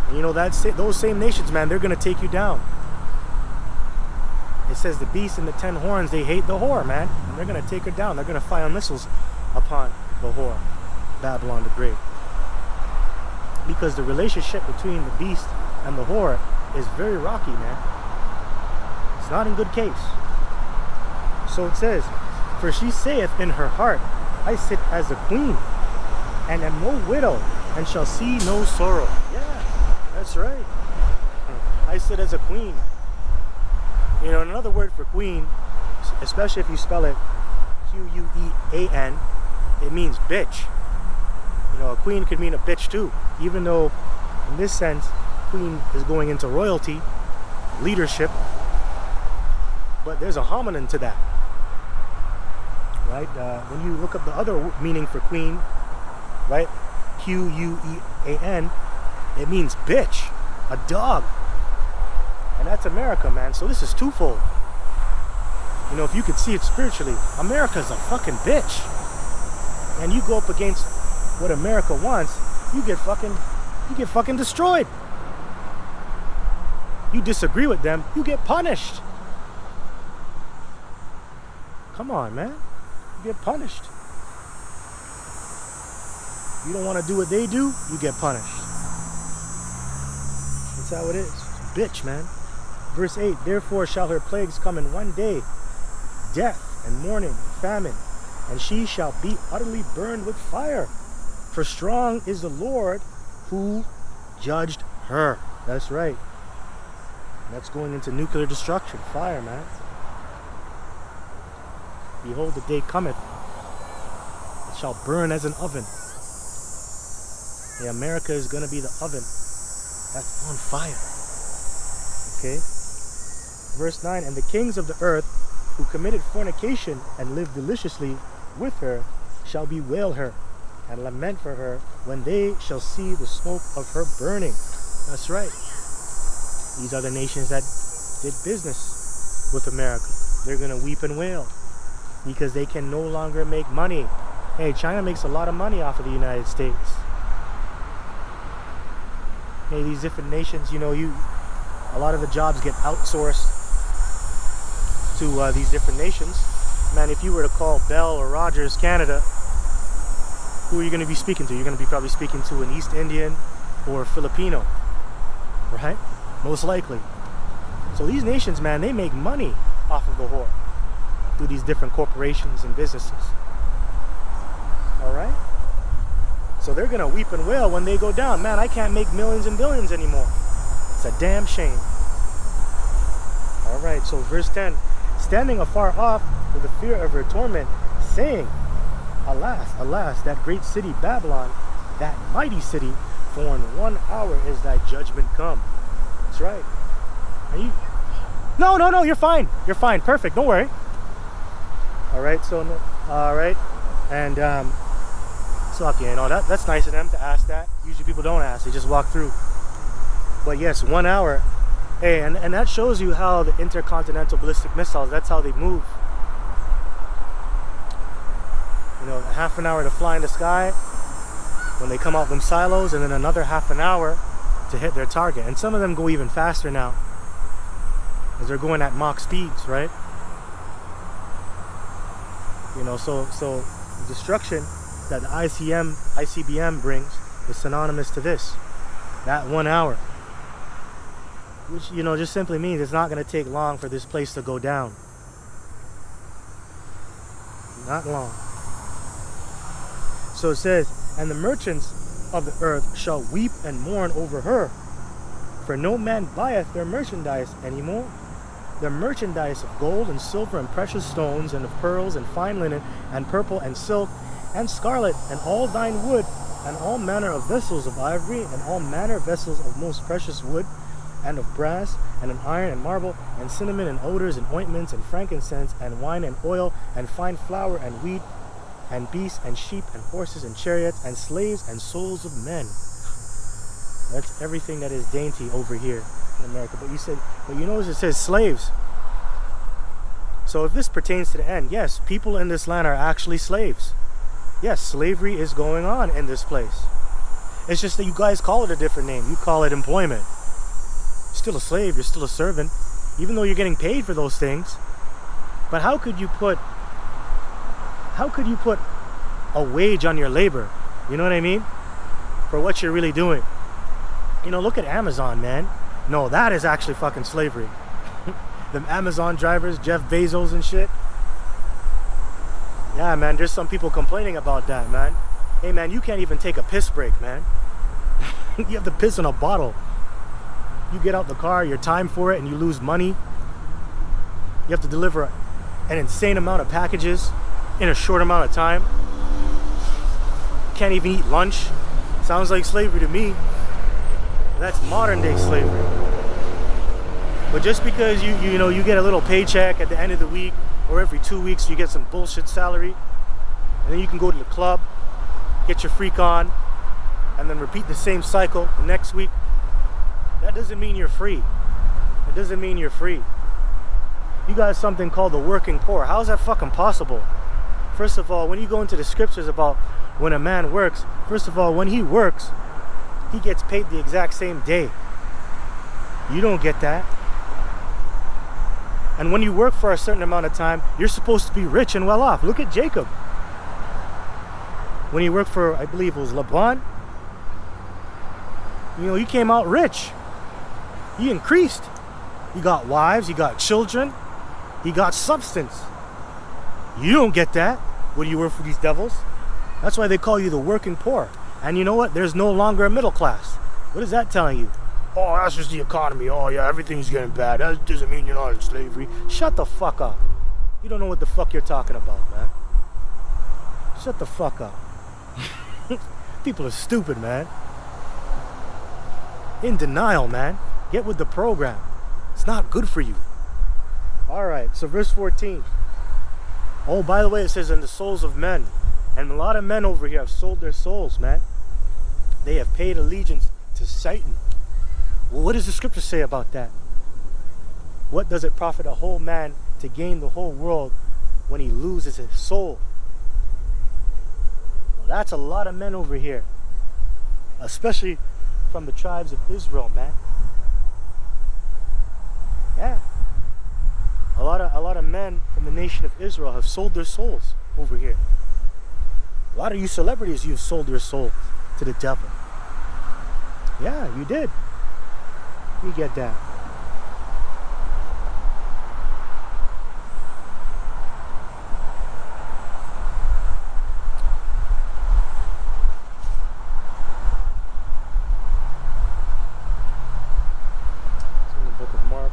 And you know, those same nations, man, they're going to take you down. It says the beast and the 10 horns, they hate the whore, man. And they're going to take her down. They're going to fire missiles upon the whore, Babylon the Great. Because the relationship between the beast and the whore is very rocky, man. It's not in good case. So it says, for she saith in her heart, I sit as a queen, and am no widow, and shall see no sorrow. Yeah, that's right. I sit as a queen. You know, another word for queen, especially if you spell it Quean, it means bitch. You know, a queen could mean a bitch too, even though in this sense, queen is going into royalty, leadership, but there's a homonym to that, right? When you look up the other meaning for queen, right, Quean, it means bitch, a dog. And that's America, man. So this is twofold. You know, if you could see it spiritually, America's a fucking bitch. And you go up against what America wants, you get fucking destroyed. You disagree with them, you get punished. Come on, man. You get punished. You don't want to do what they do, you get punished. That's how it is. Bitch, man. Verse 8, therefore shall her plagues come in one day, death and mourning and famine, and she shall be utterly burned with fire. For strong is the Lord who judged her. That's right. That's going into nuclear destruction. Fire, man. Behold, the day cometh. It shall burn as an oven. Yeah, America is going to be the oven that's on fire. Okay? Verse 9, and the kings of the earth who committed fornication and lived deliciously with her shall bewail her and lament for her when they shall see the smoke of her burning. That's right. These are the nations that did business with America. They're going to weep and wail because they can no longer make money. Hey, China makes a lot of money off of the United States. Hey, these different nations, you know, a lot of the jobs get outsourced to these different nations. Man, if you were to call Bell or Rogers Canada, who are you going to be speaking to? You're going to be probably speaking to an East Indian or Filipino, right? Most likely. So these nations, man, they make money off of the whore through these different corporations and businesses. All right? So they're going to weep and wail when they go down. Man, I can't make millions and billions anymore. It's a damn shame. All right, so verse 10, standing afar off with the fear of her torment, saying, alas, alas, that great city Babylon, that mighty city, for in 1 hour is thy judgment come. That's right. Are you? No, you're fine. You're fine. Perfect. Don't worry. All right, so, all right. And, so, okay, you know, that's nice of them to ask that. Usually people don't ask. They just walk through. But yes, 1 hour. Hey, and that shows you how the intercontinental ballistic missiles, that's how they move. You You know, half an hour to fly in the sky when they come out them silos, and then another half an hour to hit their target. And some of them go even faster now, as they're going at Mach speeds, right? You know, so the destruction that the ICBM brings is synonymous to this, that 1 hour. Which, you know, just simply means it's not going to take long for this place to go down. Not long. So it says, and the merchants of the earth shall weep and mourn over her, for no man buyeth their merchandise anymore. Their merchandise of gold and silver and precious stones, and of pearls and fine linen, and purple and silk, and scarlet, and all thine wood, and all manner of vessels of ivory, and all manner of vessels of most precious wood, and of brass, and of iron, and marble, and cinnamon, and odors, and ointments, and frankincense, and wine, and oil, and fine flour, and wheat, and beasts, and sheep, and horses, and chariots, and slaves, and souls of men. That's everything that is dainty over here in America. But you notice it says slaves. So if this pertains to the end, yes, people in this land are actually slaves. Yes, slavery is going on in this place. It's just that you guys call it a different name. You call it employment. You're still a slave, you're still a servant, even though you're getting paid for those things. But how could you put a wage on your labor? You know what I mean? For what you're really doing. You know, look at Amazon, man. No, that is actually fucking slavery. Them Amazon drivers, Jeff Bezos and shit. Yeah, man, there's some people complaining about that, man. Hey, man, you can't even take a piss break, man. You have to piss in a bottle. You get out the car, your time for it, and you lose money. You have to deliver an insane amount of packages in a short amount of time. Can't even eat lunch. Sounds like slavery to me. That's modern day slavery. But just because you know you get a little paycheck at the end of the week, or every 2 weeks you get some bullshit salary, and then you can go to the club, get your freak on, and then repeat the same cycle the next week, that doesn't mean you're free. It doesn't mean you're free. You got something called the working poor. How is that fucking possible? First of all, when you go into the scriptures about when a man works, first of all, when he works, he gets paid the exact same day. You don't get that. And when you work for a certain amount of time, you're supposed to be rich and well off. Look at Jacob. When he worked for, I believe it was Laban, you know, he came out rich. He increased. He got wives, he got children, he got substance. You don't get that when you work for these devils. That's why they call you the working poor. And you know what? There's no longer a middle class. What is that telling you? Oh, that's just the economy. Oh, yeah, everything's getting bad. That doesn't mean you're not in slavery. Shut the fuck up. You don't know what the fuck you're talking about, man. Shut the fuck up. People are stupid, man. In denial, man. Get with the program. It's not good for you. Alright, so verse 14. Oh, by the way, it says, in the souls of men. And a lot of men over here have sold their souls, man. They have paid allegiance to Satan. Well, what does the scripture say about that? What does it profit a whole man to gain the whole world when he loses his soul? Well, that's a lot of men over here. Especially from the tribes of Israel, man. Yeah. A lot of men from the nation of Israel have sold their souls over here. A lot of you celebrities, you've sold your soul to the devil. Yeah, you did. You get that. It's in the book of Mark.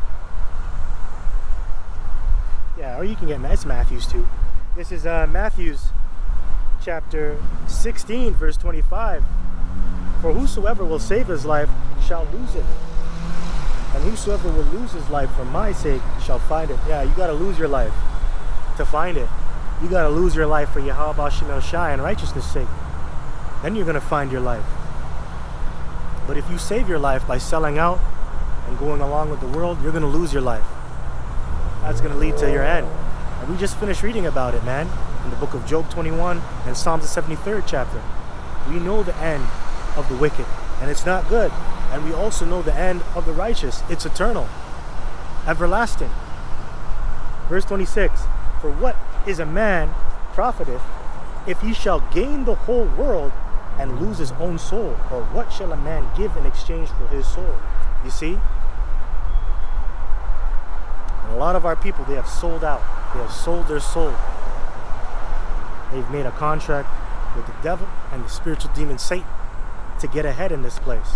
Yeah, or you can get it's Matthew's too. This is Matthew's chapter 16, verse 25. For whosoever will save his life shall lose it. And whosoever will lose his life for my sake shall find it. Yeah, you got to lose your life to find it. You got to lose your life for Yahweh Shem Shai and righteousness' sake. Then you're going to find your life. But if you save your life by selling out and going along with the world, you're going to lose your life. That's going to lead to your end. And we just finished reading about it, man, in the book of Job 21 and Psalms the 73rd chapter. We know the end of the wicked, and it's not good. And we also know the end of the righteous. It's eternal, everlasting. Verse 26, for what is a man profiteth if he shall gain the whole world and lose his own soul? Or what shall a man give in exchange for his soul? You see? And a lot of our people, they have sold out. They have sold their soul. They've made a contract with the devil and the spiritual demon Satan to get ahead in this place.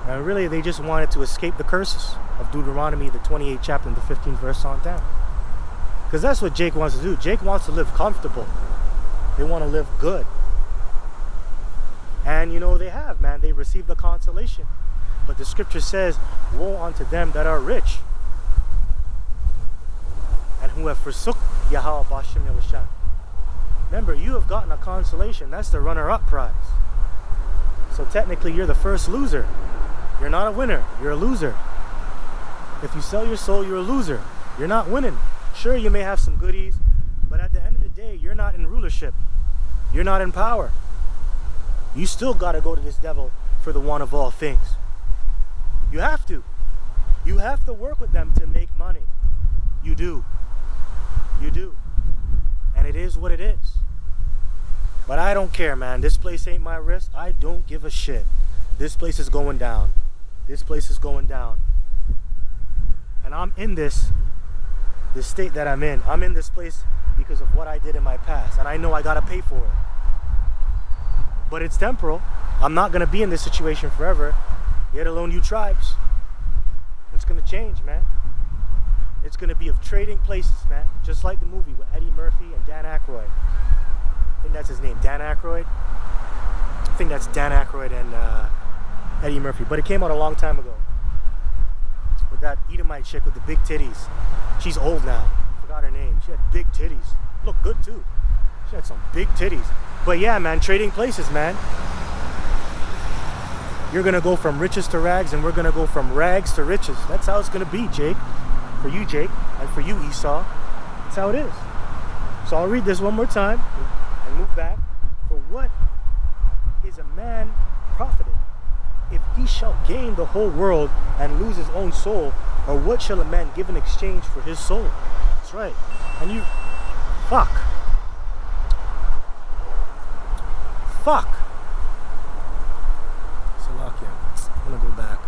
And really, they just wanted to escape the curses of Deuteronomy, the 28th chapter and the 15th verse on down. Because that's what Jake wants to do. Jake wants to live comfortable. They want to live good. And you know, they have, man. They received the consolation. But the scripture says, woe unto them that are rich and who have forsook Yahweh B'Shem Yahushua. Remember, you have gotten a consolation. That's the runner-up prize. So technically, you're the first loser. You're not a winner. You're a loser. If you sell your soul, you're a loser. You're not winning. Sure, you may have some goodies, but at the end of the day, you're not in rulership. You're not in power. You still got to go to this devil for the one of all things. You have to. You have to work with them to make money. You do. You do. And it is what it is. But I don't care, man. This place ain't my risk. I don't give a shit. This place is going down. This place is going down. And I'm in this state that I'm in. I'm in this place because of what I did in my past. And I know I gotta pay for it. But it's temporal. I'm not gonna be in this situation forever, yet alone you tribes. It's gonna change, man. It's gonna be of trading places, man. Just like the movie with Eddie Murphy and Dan Aykroyd. I think that's his name, Dan Aykroyd. I think that's Dan Aykroyd and Eddie Murphy. But it came out a long time ago. With that Edomite chick with the big titties. She's old now. Forgot her name. She had big titties. Looked good too. She had some big titties. But yeah, man, trading places, man. You're gonna go from riches to rags, and we're gonna go from rags to riches. That's how it's gonna be, Jake. For you, Jake, and for you, Esau. That's how it is. So I'll read this one more time and move back. For what is a man profited if he shall gain the whole world and lose his own soul? Or what shall a man give in exchange for his soul? That's right. And you, fuck. Salakia. I'm gonna go back.